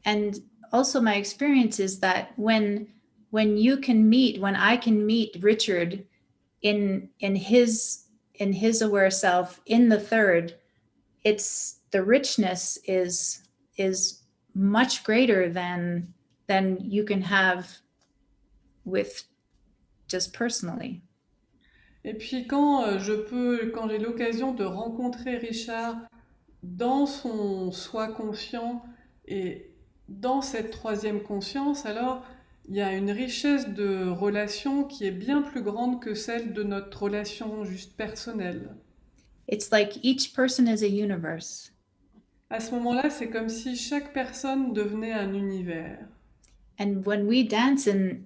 And also my experience is that when I can meet Richard in his aware self in the third, it's the richness is much greater than you can have with just personally. Et puis quand j'ai l'occasion de rencontrer Richard dans son soi conscient et dans cette troisième conscience, alors il y a une richesse de relation qui est bien plus grande que celle de notre relation juste personnelle. It's like each person is a universe. À ce moment-là, c'est comme si chaque personne devenait un univers. And when we dance in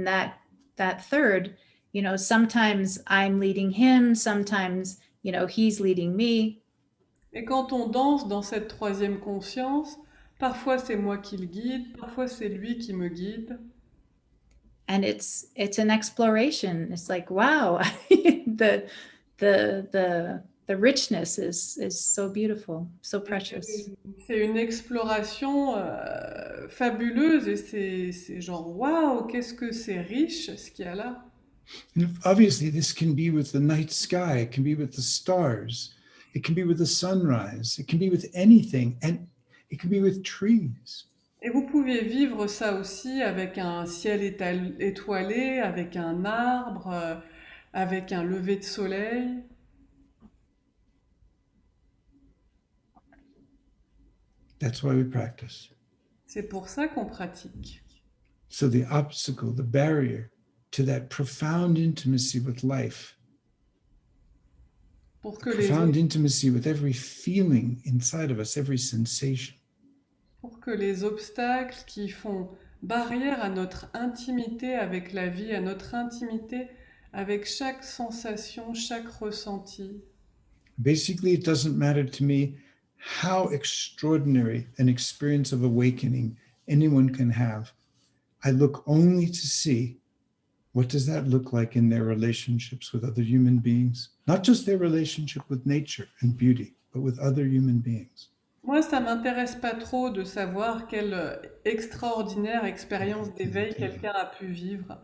that third, you know, sometimes I'm leading him, sometimes, you know, he's leading me. Et quand on danse dans cette troisième conscience, parfois c'est moi qui le guide, parfois c'est lui qui me guide. And it's an exploration. It's like, wow, the richness is so beautiful, so precious. C'est une exploration fabuleuse et c'est genre waouh, qu'est-ce que c'est riche ce qu'il y a là. And obviously, this can be with the night sky, it can be with the stars, it can be with the sunrise, it can be with anything, and it can be with trees. Et vous pouvez vivre ça aussi avec un ciel étoilé, avec un arbre, avec un lever de soleil. That's why we practice. C'est pour ça qu'on pratique. So the obstacle, the barrier to that profound intimacy with life, Pour the que les profound intimacy with every feeling inside of us, every sensation, pour que les obstacles qui font barrière à notre intimité avec la vie, à notre intimité avec chaque sensation, chaque ressenti. basically, it doesn't matter to me how extraordinary an experience of awakening anyone can have. I look only to see what does that look like in their relationships with other human beings, not just their relationship with nature and beauty, but with other human beings. Moi, ça m'intéresse pas trop de savoir quelle extraordinaire expérience d'éveil quelqu'un a pu vivre.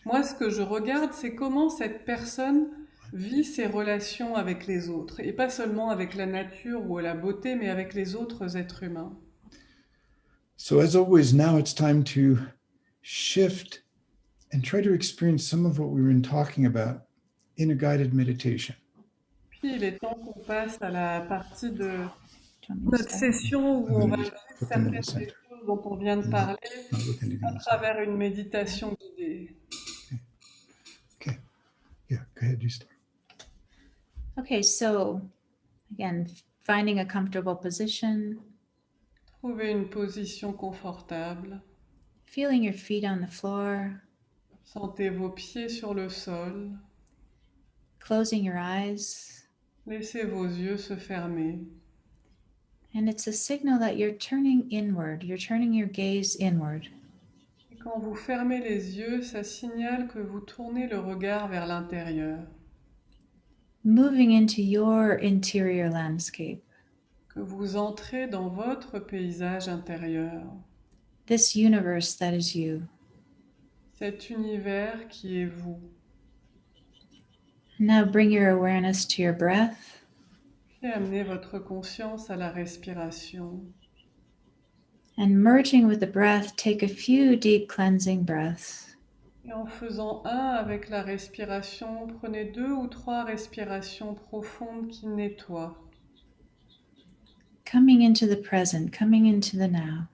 Moi, ce que je regarde, c'est comment cette personne vit ses relations avec les autres, et pas seulement avec la nature ou la beauté, mais avec les autres êtres humains. So as always, now it's time to shift and try to experience some of what we've been talking about in a guided meditation. Puis il est temps qu'on passe à la partie de Do you want me to notre start? session où on va vivre Put them in the certaines des center. choses dont on vient de parler Not with anything à else. travers une méditation guidée. Okay. Yeah, go ahead, you start. Okay, so again, finding a comfortable position, Trouvez une position confortable. feeling your feet on the floor, Sentez vos pieds sur le sol. closing your eyes. Laissez vos yeux se fermer. And it's a signal that you're turning inward, you're turning your gaze inward. Et quand vous fermez les yeux, ça signale que vous tournez le regard vers l'intérieur, Moving into your interior landscape, que vous entrez dans votre paysage intérieur, this universe that is you. cet univers qui est vous. Now bring your awareness to your breath. Puis amenez votre conscience à la respiration. And merging with the breath, take a few deep cleansing breaths. Et en faisant un avec la respiration, prenez 2 ou 3 respirations profondes qui nettoient. Coming into the present, coming into the now.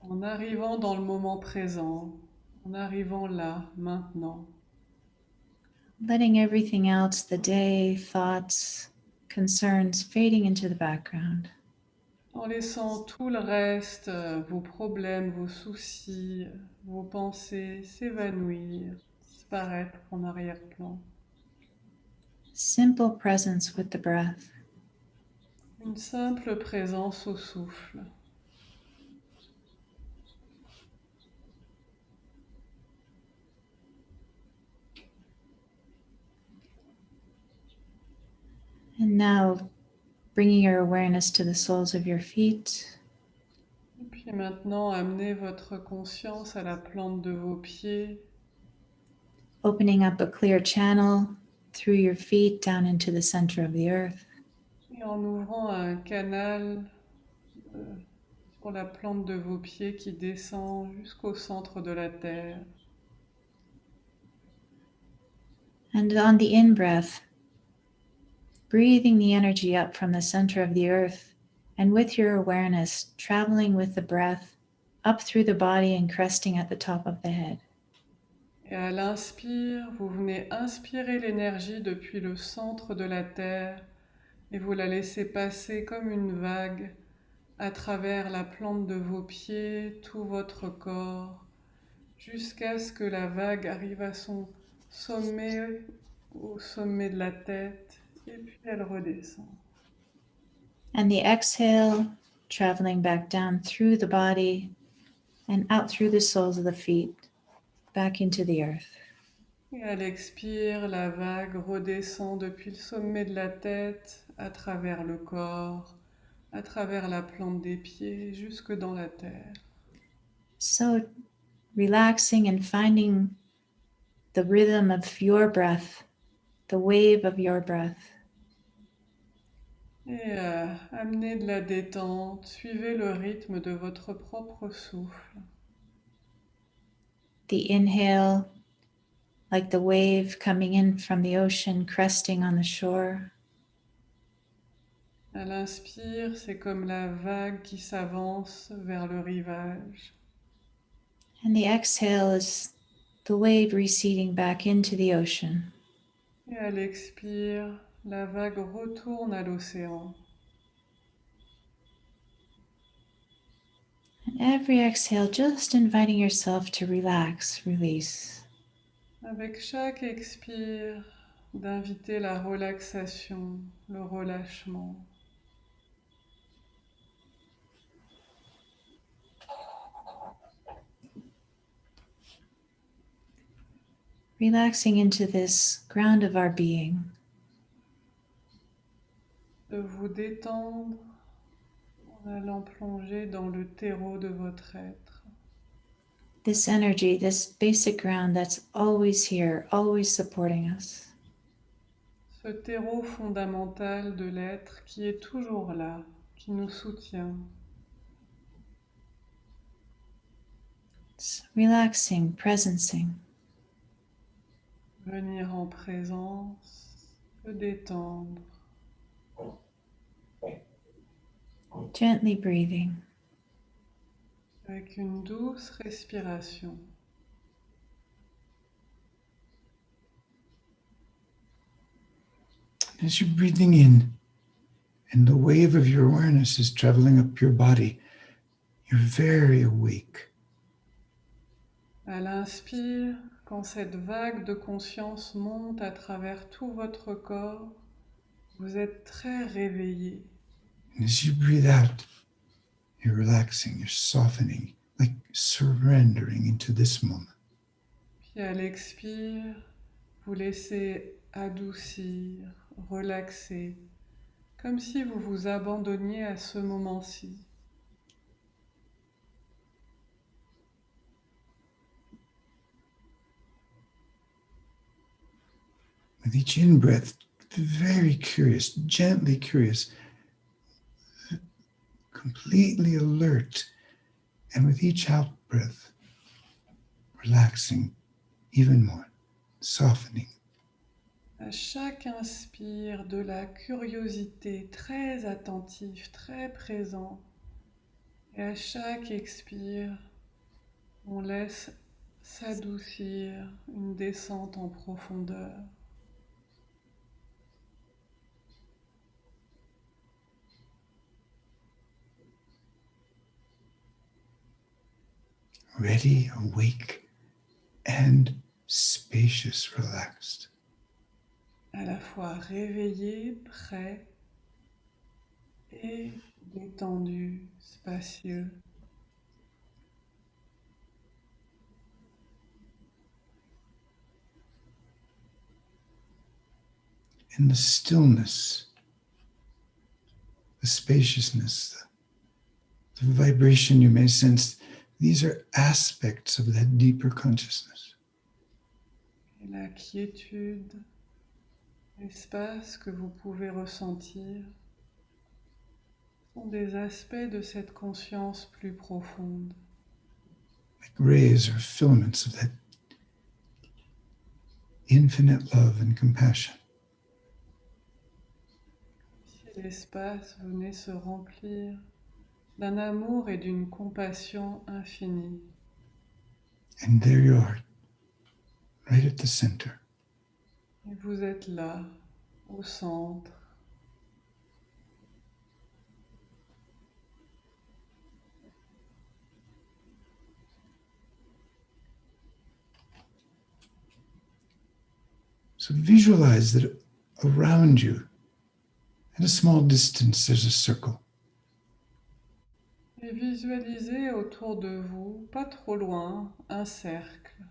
En arrivant dans le moment présent, en arrivant là, maintenant. Letting everything else, the day, thoughts, concerns, fading into the background. En laissant tout le reste, vos problèmes, vos soucis, vos pensées s'évanouir, disparaître en arrière-plan. Simple presence with the breath. Une simple présence au souffle. And now, bringing your awareness to the soles of your feet. Et puis maintenant, amenez votre conscience à la plante de vos pieds. Opening up a clear channel through your feet down into the center of the earth. Et en ouvrant un canal sur la plante de vos pieds qui descend jusqu'au centre de la terre. And on the in-breath, breathing the energy up from the center of the earth, and with your awareness, traveling with the breath up through the body and cresting at the top of the head. Et à l'inspire, vous venez inspirer l'énergie depuis le centre de la terre et vous la laissez passer comme une vague à travers la plante de vos pieds, tout votre corps, jusqu'à ce que la vague arrive à son sommet, au sommet de la tête, et puis elle redescend. And the exhale, traveling back down through the body and out through the soles of the feet, back into the earth. Et à l'expire, la vague redescend depuis le sommet de la tête, à travers le corps, à travers la plante des pieds, jusque dans la terre. So relaxing and finding the rhythm of your breath, the wave of your breath. Et amenez de la détente, suivez le rythme de votre propre souffle. The inhale, like the wave coming in from the ocean, cresting on the shore. À l'inspire, c'est comme la vague qui s'avance vers le rivage. And the exhale is the wave receding back into the ocean. Et à l'expire, la vague retourne à l'océan. And every exhale, just inviting yourself to relax, release. Avec chaque expire, d'inviter la relaxation, le relâchement. Relaxing into this ground of our being. De vous détendre en allant plonger dans le terreau de votre être. This energy, this basic ground that's always here, always supporting us. Ce terreau fondamental de l'être qui est toujours là, qui nous soutient. It's relaxing, presencing. Venir en présence, se détendre. Gently breathing. Avec une douce respiration. As you're breathing in, and the wave of your awareness is traveling up your body, you're very awake. À l'inspire, quand cette vague de conscience monte à travers tout votre corps, vous êtes très réveillé. And as you breathe out, you're relaxing, you're softening, like surrendering into this moment. Puis à l'expire, vous laissez adoucir, relaxer, comme si vous vous abandonniez à ce moment-ci. With each in-breath, very curious, gently curious, completely alert. And with each out-breath, relaxing, even more, softening. À chaque inspire, de la curiosité, très attentif, très présent. Et à chaque expire, on laisse s'adoucir une descente en profondeur. Ready, awake, and spacious, relaxed. À la fois réveillé, prêt et détendu, spacieux. In the stillness, the spaciousness, the vibration you may sense, these are aspects of that deeper consciousness. Et la quiétude, l'espace que vous pouvez ressentir sont des aspects de cette conscience plus profonde. Like rays or filaments of that infinite love and compassion. Si l'espace venait se remplir d'un amour et d'une compassion infinie. And there you are, right at the center. Et vous êtes là, au centre. So visualize that around you, at a small distance, there's a circle. Et visualisez autour de vous, pas trop loin, un cercle.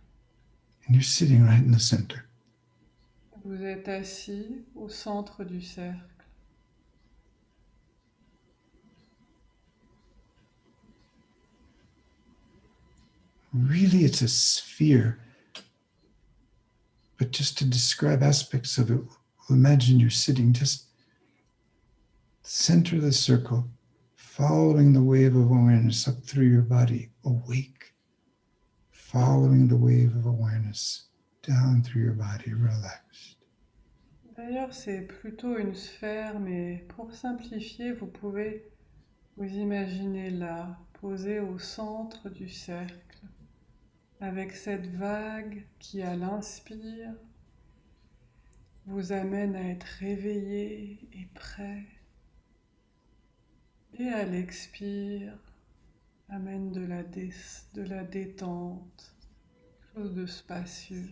And you're sitting right in the center. Vous êtes assis au centre du cercle. Really, it's a sphere. But just to describe aspects of it, imagine you're sitting just center of the circle, following the wave of awareness up through your body, awake, following the wave of awareness down through your body, relaxed. D'ailleurs, c'est plutôt une sphère, mais pour simplifier, vous pouvez vous imaginer là, posé au centre du cercle, avec cette vague qui, à l'inspire, vous amène à être réveillé et prêt, et à l'expire, amène de la détente, quelque chose de spacieux.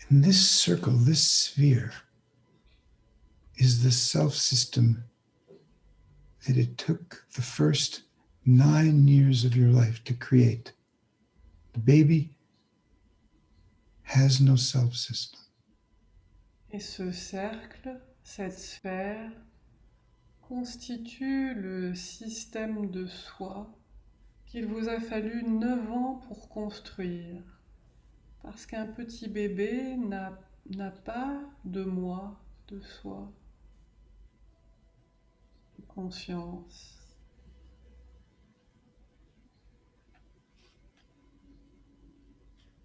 And this circle, this sphere, is the self-system that it took the first 9 years of your life to create. The baby has no self-system. Et ce cercle, cette sphère, constitue le système de soi qu'il vous a fallu 9 ans pour construire. Parce qu'un petit bébé n'a pas de moi, de soi, de conscience.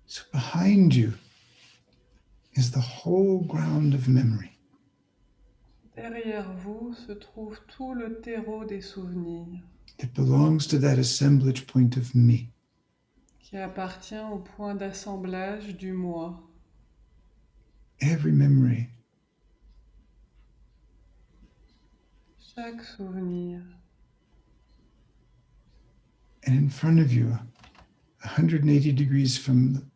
So behind you is the whole ground of memory. Derrière vous se trouve tout le terreau des souvenirs That belongs to that assemblage point of me. qui appartient au point d'assemblage du moi. Every memory, Chaque souvenir. and in front of you, 180 degrees from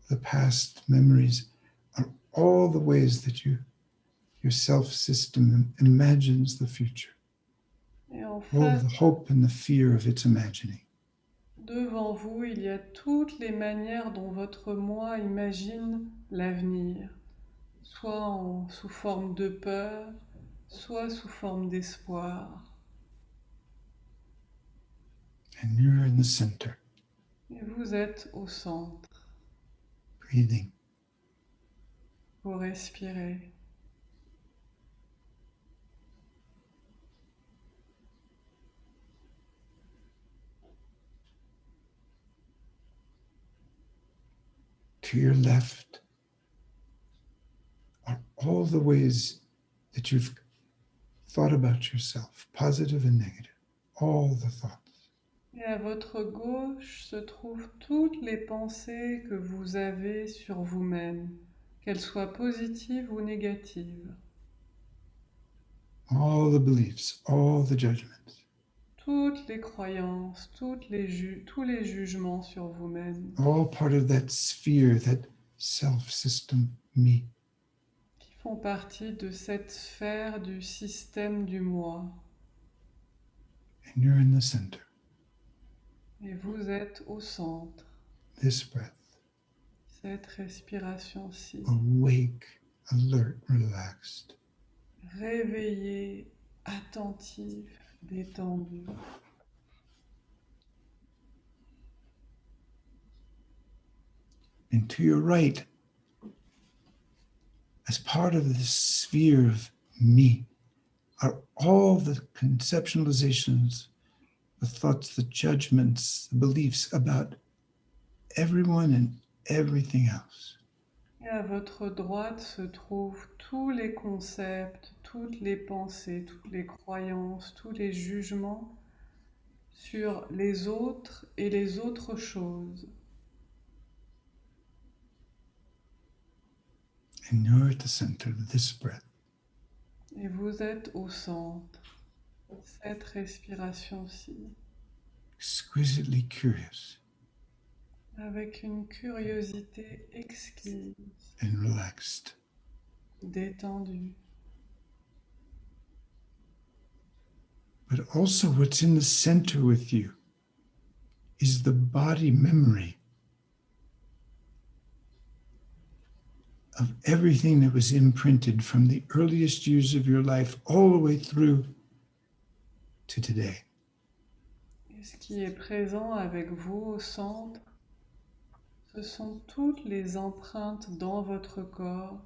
the past memories, are all the ways that your self-system imagines the future. Et en All face, the hope and the fear of its imagining. devant vous, il y a toutes les manières dont votre moi imagine l'avenir, soit sous forme de peur, soit sous forme d'espoir. And you're in the center, Et vous êtes au centre, breathing. vous respirez. to your left are all the ways that you've thought about yourself, positive and negative, all the thoughts. Et à votre gauche se trouvent toutes les pensées que vous avez sur vous-même, qu'elles soient positives ou négatives. All the beliefs, all the judgments, Toutes les croyances, tous les jugements sur vous-même, all part of that sphere, that self-system, me. qui font partie de cette sphère du système du moi. And you're in the center. Et vous êtes au centre, This breath, cette respiration-ci, awake, alert, relaxed. réveillé, attentif, détendu. And to your right, as part of this sphere of me, are all the conceptualizations, the thoughts, the judgments, the beliefs about everyone and everything else. Et à votre droite se trouvent tous les concepts, toutes les pensées, toutes les croyances, tous les jugements sur les autres et les autres choses. And you're at the center of this breath. Et vous êtes au centre, cette respiration-ci, Exquisitely curious avec une curiosité exquise, and relaxed. détendue. But also what's in the center with you is the body memory of everything that was imprinted from the earliest years of your life all the way through to today. Et ce qui est présent avec vous au centre, ce sont toutes les empreintes dans votre corps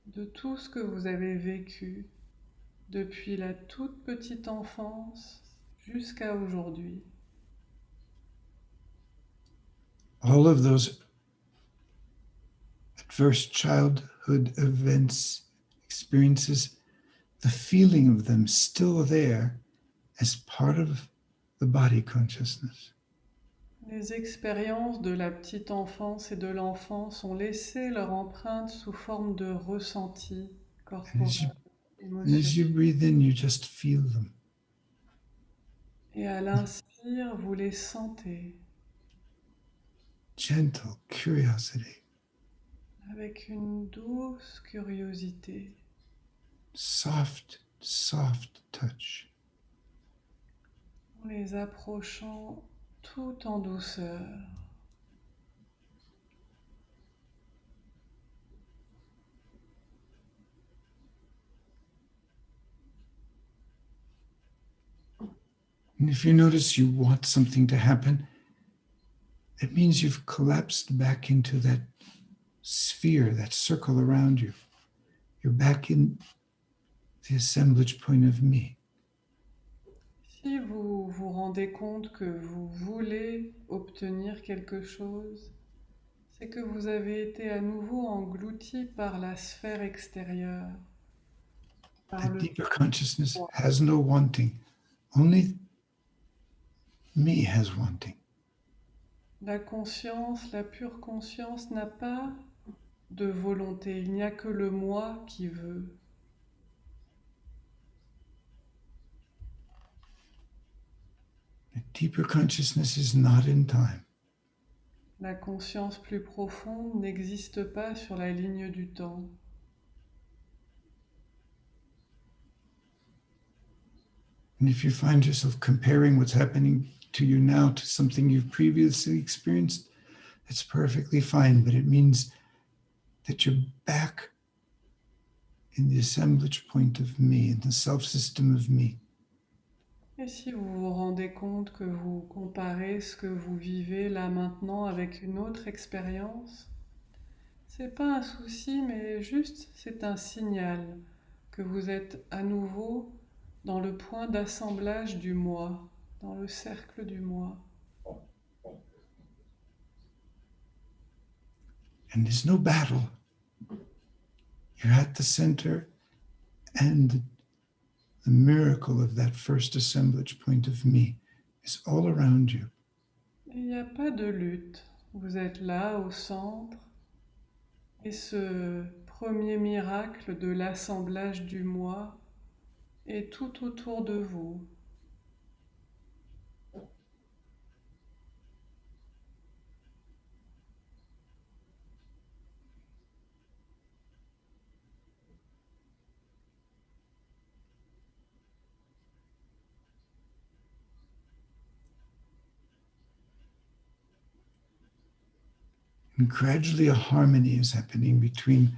de tout ce que vous avez vécu depuis la toute petite enfance jusqu'à aujourd'hui. All of those adverse childhood events, experiences, the feeling of them still there as part of the body consciousness. Les expériences de la petite enfance et de l'enfance ont laissé leur empreinte sous forme de ressenti And corporel, as émotionnel. you breathe in, you just feel them. Et à l'inspire, vous les sentez Gentle curiosity, avec une douce curiosité, soft, soft touch. en les approchant tout en douceur. And if you notice you want something to happen, it means you've collapsed back into that sphere, that circle around you. You're back in the assemblage point of me. Si vous vous rendez compte que vous voulez obtenir quelque chose, c'est que vous avez été à nouveau englouti par la sphère extérieure, par That le deeper consciousness has no wanting. Only me has wanting. La conscience, la pure conscience n'a pas de volonté, il n'y a que le moi qui veut. The deeper consciousness is not in time. La conscience plus profonde n'existe pas sur la ligne du temps. And if you find yourself comparing what's happening to you now to something you've previously experienced, that's perfectly fine, but it means that you're back in the assemblage point of me, in the self-system of me. Et si vous vous rendez compte que vous comparez ce que vous vivez là maintenant avec une autre expérience, c'est pas un souci, mais juste c'est un signal que vous êtes à nouveau dans le point d'assemblage du moi, dans le cercle du moi. And there's no battle. You're at the center, and the miracle of that first assemblage point of me is all around you. Il n'y a pas de lutte. Vous êtes là au centre et ce premier miracle de l'assemblage du moi est tout autour de vous. And gradually a harmony is happening between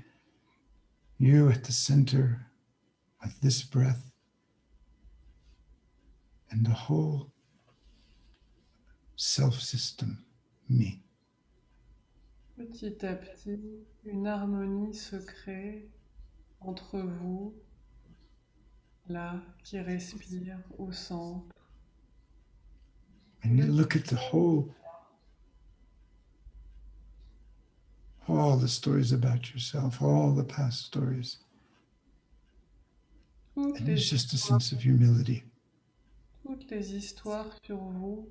you at the center with this breath and the whole self-system, me. Petit à petit, une harmonie se crée entre vous, là, qui respire au centre. And you look at all the stories about yourself, all the past stories. Toutes And les, there's just a sense of humility. toutes les histoires sur vous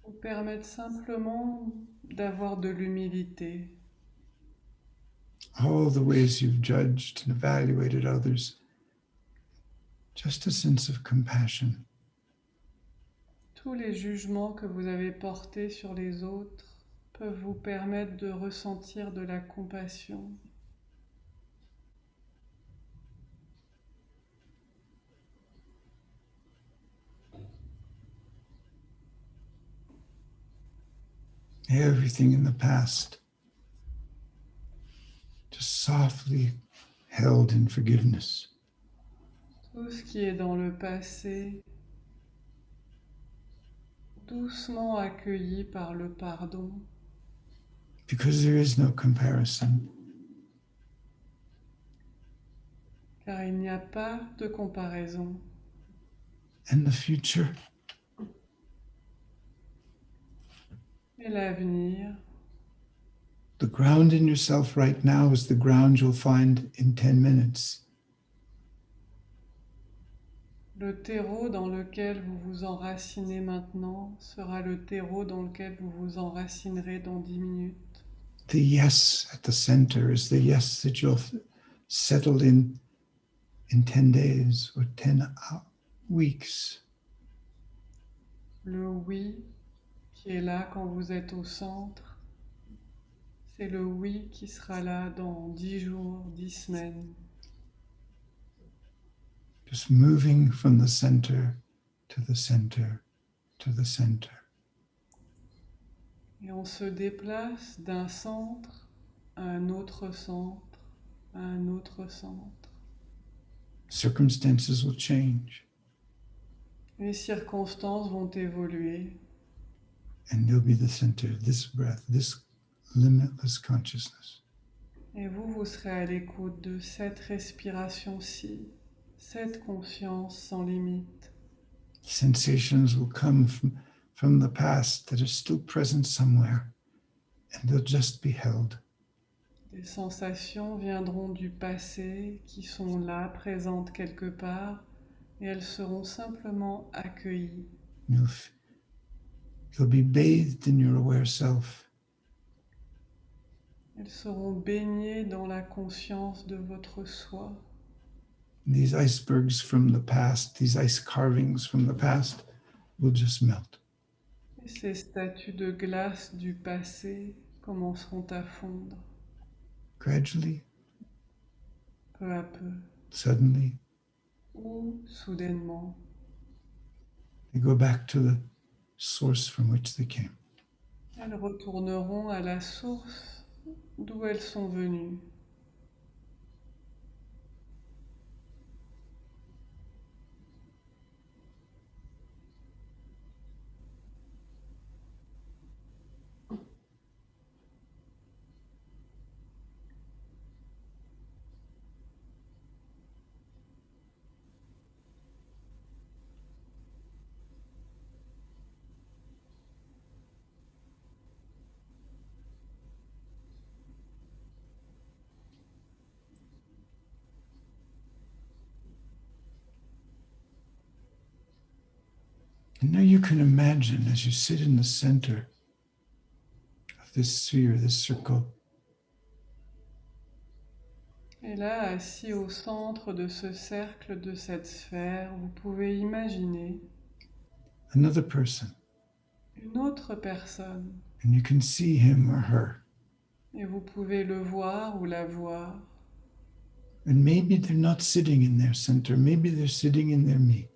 vous permettent simplement d'avoir de l'humilité. All the ways you've judged and evaluated others, just a sense of compassion. Tous les jugements que vous avez portés sur les autres peuvent vous permettre de ressentir de la compassion. Everything in the past, just softly held in forgiveness. Tout ce qui est dans le passé, doucement accueilli par le pardon, Because there is no comparison. car il n'y a pas de comparaison. And the future, Et l'avenir, the ground in yourself right now is the ground you'll find in 10 minutes. le terreau dans lequel vous vous enracinez maintenant sera le terreau dans lequel vous vous enracinerez dans 10 minutes. The yes at the center is the yes that you'll settle in 10 days or 10 weeks. Le oui qui est là quand vous êtes au centre, c'est le oui qui sera là dans 10 jours, 10 semaines. Just moving from the center to the center to the center. Et on se déplace d'un centre à un autre centre, à un autre centre. Circumstances will change, Les circonstances vont évoluer and you'll be the center, this breath, this limitless consciousness. et vous serez à l'écoute de cette respiration-ci, cette conscience sans limite. Sensations will come from the past that are still present somewhere, and they'll just be held. Des sensations viendront du passé qui sont là, présentes quelque part, et elles seront simplement accueillies. You'll be bathed in your aware self. Elles seront baignées dans la conscience de votre soi. These icebergs from the past, these ice carvings from the past will just melt. Et ces statues de glace du passé commenceront à fondre, Gradually, peu à peu, suddenly, ou soudainement. they go back to the source from which they came. Elles retourneront à la source d'où elles sont venues. And now you can imagine as you sit in the center of this sphere, this circle, Et là, assis au centre de ce cercle, de cette sphère, vous pouvez imaginer another person, une autre personne. and you can see him or her. Et vous pouvez le voir ou la voir. And maybe they're not sitting in their center, maybe they're sitting in their me.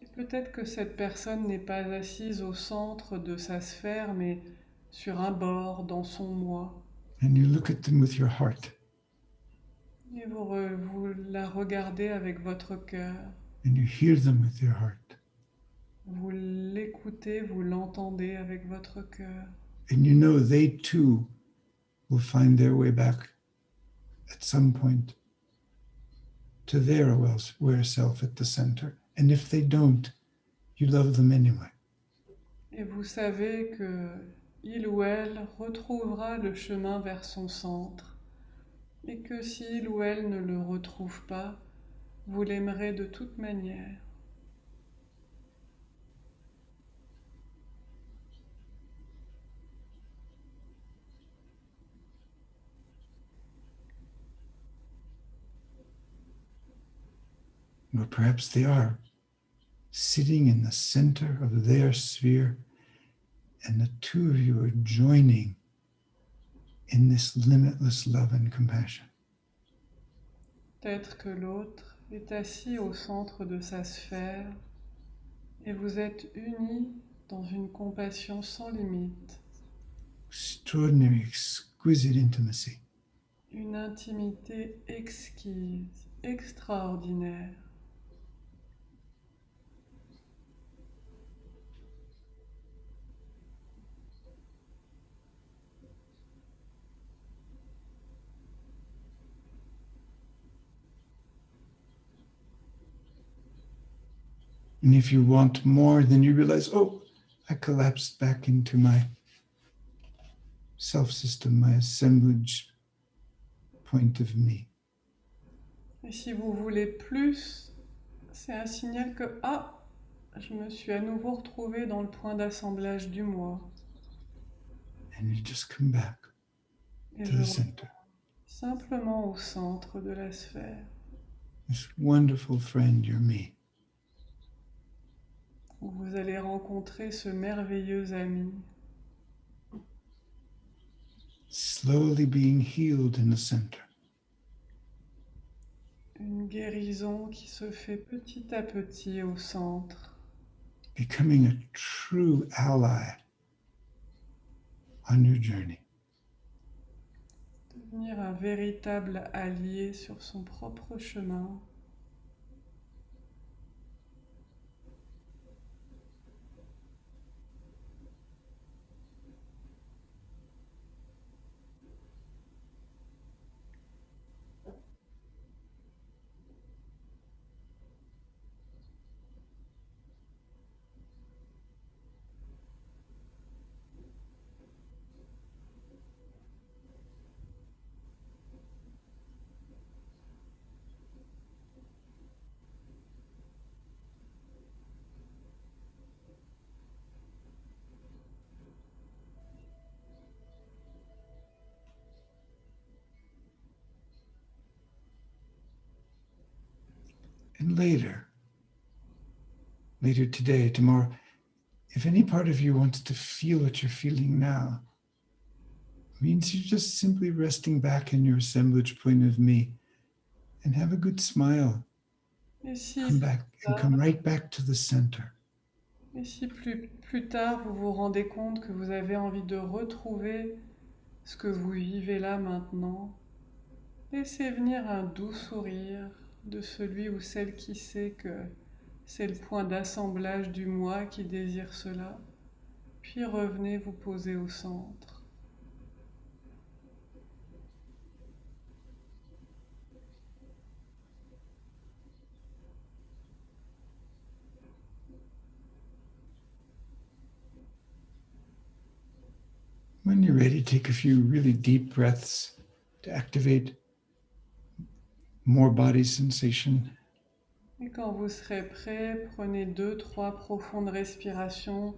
Et peut-être que cette personne n'est pas assise au centre de sa sphère, mais sur un bord, dans son moi. And you look at them with your heart, Et vous la regardez avec votre cœur. and you hear them with your heart. Vous l'écoutez, vous l'entendez avec votre cœur. And you know they too will find their way back at some point to their aware self at the center. And if they don't, you love them anyway. Et vous savez que il ou elle retrouvera le chemin vers son centre. Et que si il ou elle ne le retrouve pas, vous l'aimerez de toute manière. Or perhaps they are sitting in the center of their sphere, and the two of you are joining in this limitless love and compassion. Peut-être que l'autre est assis au centre de sa sphère et vous êtes unis dans une compassion sans limite, Extraordinary, exquisite intimacy. une intimité exquise, extraordinaire. And if you want more, then you realize, oh, I collapsed back into my self-system, my assemblage point of me. Et si vous voulez plus, c'est un signal que je me suis à nouveau retrouvée dans le point d'assemblage du moi. And you just come back Et to je the reviens center. simplement au centre de la sphère, This wonderful friend, you're me. où vous allez rencontrer ce merveilleux ami, Slowly being healed in the center. une guérison qui se fait petit à petit au centre, Becoming a true ally on your journey. devenir un véritable allié sur son propre chemin. And later today, tomorrow, if any part of you wants to feel what you're feeling now, it means you're just simply resting back in your assemblage point of me, and have a good smile. Et si, Come back and come right back to the center. et si plus tard vous vous rendez compte que vous avez envie de retrouver ce que vous vivez là maintenant, laissez venir un doux sourire de celui ou celle qui sait que c'est le point d'assemblage du moi qui désire cela, puis revenez vous poser au centre. When you're ready, take a few really deep breaths to activate more body sensation. Et quand vous serez prêt, prenez 2-3 profondes respirations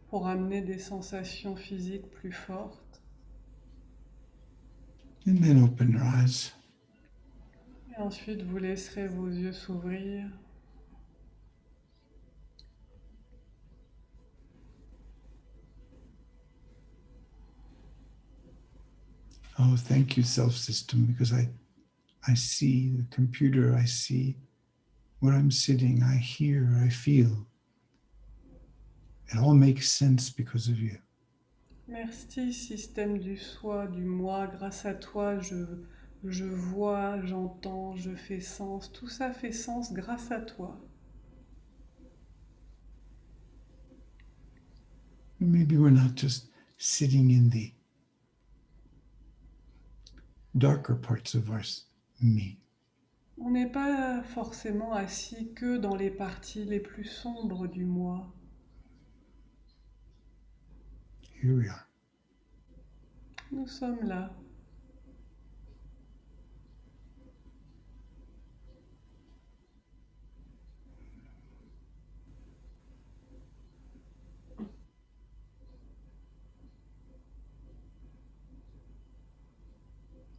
pour amener des sensations physiques plus fortes. And then open your eyes. Et ensuite, vous laisserez vos yeux s'ouvrir. Oh, thank you, self-system, because I see the computer, I see where I'm sitting, I hear, I feel. It all makes sense because of you. Merci, système du soi, du moi. Grâce à toi, je vois, j'entends, je fais sens. Tout ça fait sens grâce à toi. And maybe we're not just sitting in the darker parts of our me. On n'est pas forcément assis que dans les parties les plus sombres du moi. Here we are. Nous sommes là.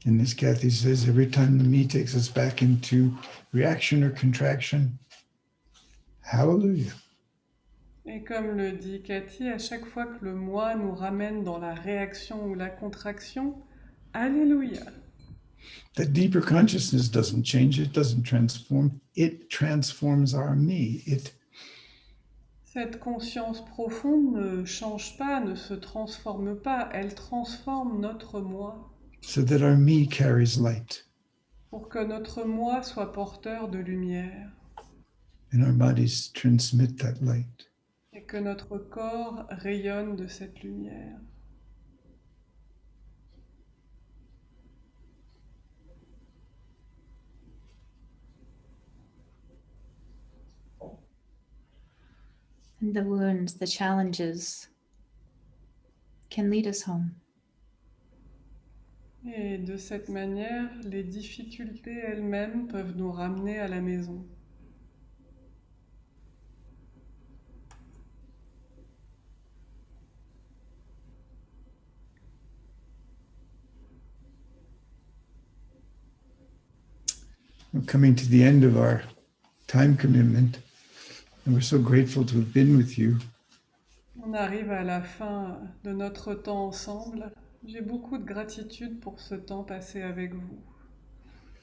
And as Kathy says, every time the me takes us back into reaction or contraction, hallelujah. Et comme le dit Cathy, à chaque fois que le moi nous ramène dans la réaction ou la contraction, Alléluia. That deeper consciousness doesn't change, it doesn't transform, it transforms our me. Cette conscience profonde ne change pas, ne se transforme pas, elle transforme notre moi So that our me carries light pour que notre moi soit porteur de lumière and our bodies transmit that light. et que notre corps rayonne de cette lumière. And the wounds, the challenges can lead us home. Et de cette manière, les difficultés elles-mêmes peuvent nous ramener à la maison. We're coming to the end of our time commitment, and we're so grateful to have been with you. On arrive à la fin de notre temps ensemble. J'ai beaucoup de gratitude pour ce temps passé avec vous.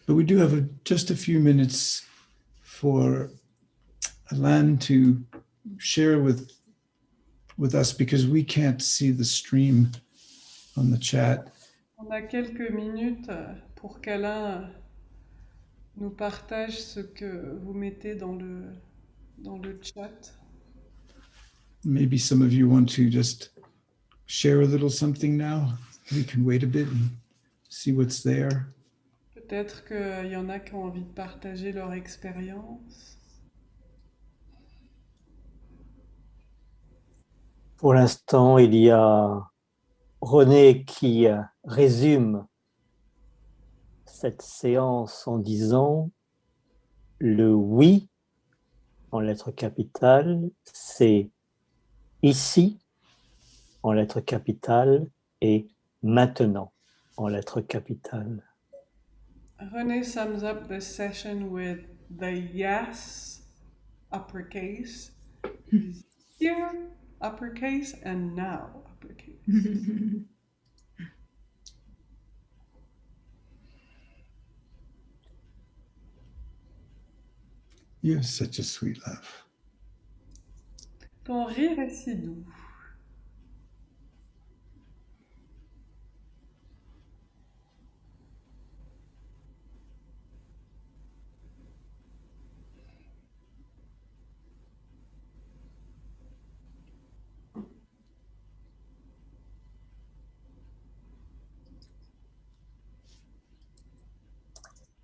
But we do have just a few minutes for Alan to share with us, because we can't see the stream on the chat. On a quelques minutes pour qu'Alain nous partage ce que vous mettez dans le chat. Maybe some of you want to just share a little something now. We can wait a bit and see what's there. Peut-être qu'il y en a qui ont envie de partager leur expérience. Pour l'instant, il y a René qui résume cette séance en disant le oui en lettres capitales, c'est ici en lettres capitales et maintenant en lettres capitales. René sums up the session with the yes, uppercase, is here, uppercase, and now, uppercase. You have such a sweet laugh. Ton rire est si doux.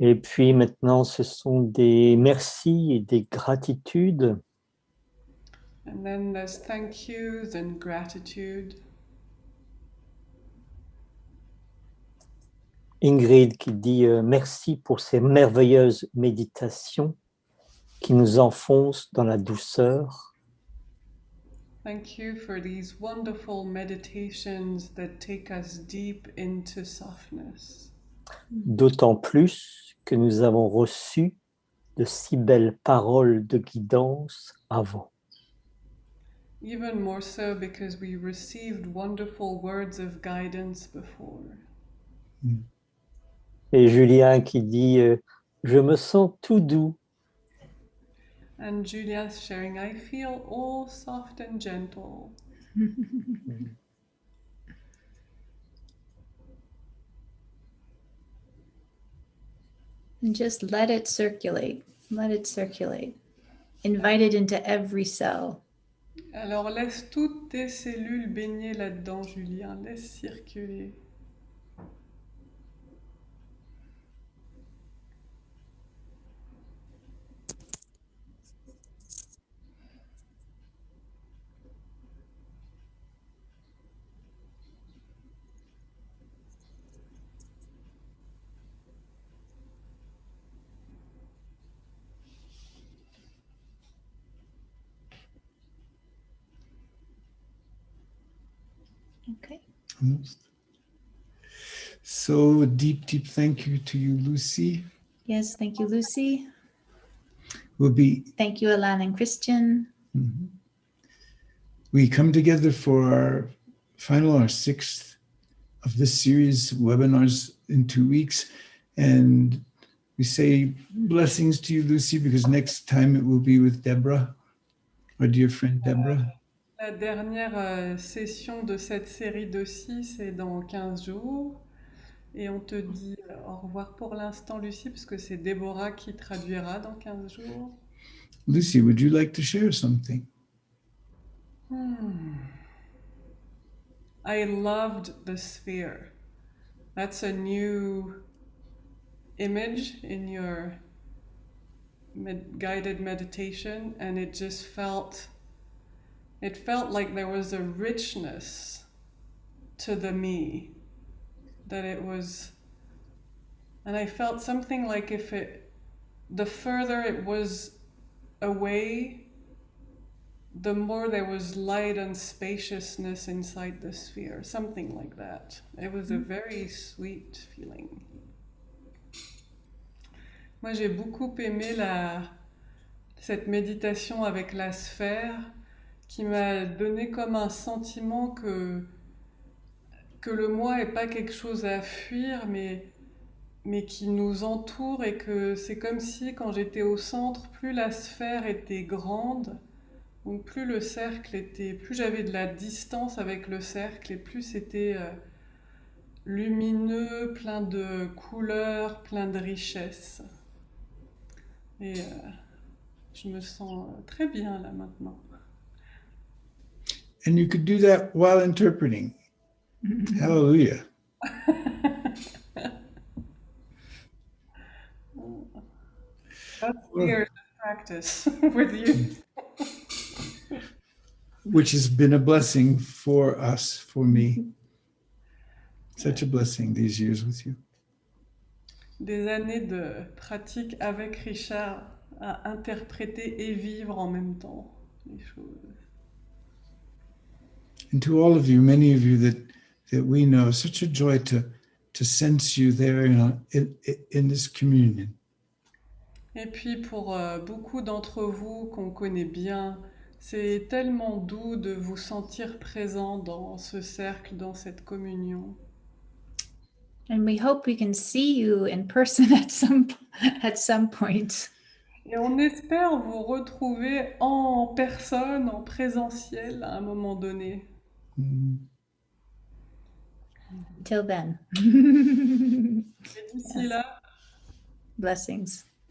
Et puis maintenant, ce sont des merci et des gratitudes. And then there's thank yous and gratitude. Ingrid qui dit merci pour ces merveilleuses méditations. qui nous enfonce dans la douceur, Thank you for these wonderful meditations that take us deep into softness. d'autant plus que nous avons reçu de si belles paroles de guidance avant. Even more so because we received wonderful words of guidance before. Et Julien qui dit je me sens tout doux, And Julia's sharing, I feel all soft and gentle. And just let it circulate. Let it circulate. Invite it into every cell. Alors laisse toutes tes cellules baigner là-dedans, Julien. Laisse circuler. Okay. Almost. So a deep, deep thank you to you, Lucy. Yes, thank you, Lucy. We'll be Thank you, Alan and Christian. we come together for our sixth of this series webinars in 2 weeks, and we say blessings to you, Lucy, because next time it will be with Deborah, our dear friend Deborah. La dernière session de cette série de 6 est dans 15 jours. Et on te dit au revoir pour l'instant, Lucie, parce que c'est Déborah qui traduira dans 15 jours. Lucy, would you like to share something? I loved the sphere. That's a new image in your guided meditation, and it just felt like there was a richness to the me, that it was, and I felt something like the further it was away, the more there was light and spaciousness inside the sphere, something like that. It was a very sweet feeling. Moi, j'ai beaucoup aimé cette méditation avec la sphère qui m'a donné comme un sentiment que le moi n'est pas quelque chose à fuir, mais qui nous entoure, et que c'est comme si quand j'étais au centre, plus la sphère était grande, donc plus le cercle était, plus j'avais de la distance avec le cercle, et plus c'était lumineux, plein de couleurs, plein de richesses. Et je me sens très bien là maintenant. And you could do that while interpreting. Hallelujah. That's years of practice with you. Which has been a blessing for us, for me. Such a blessing these years with you. Des années de pratique avec Richard à interpréter et vivre en même temps les choses. And to all of you, many of you that we know, such a joy to sense you there in this communion. Et puis pour beaucoup d'entre vous qu'on connaît bien, c'est tellement doux de vous sentir présent dans ce cercle, dans cette communion. And we hope we can see you in person at some point. Et on espère vous retrouver en personne, en présentiel à un moment donné. Till then. Et d'ici là, Blessings.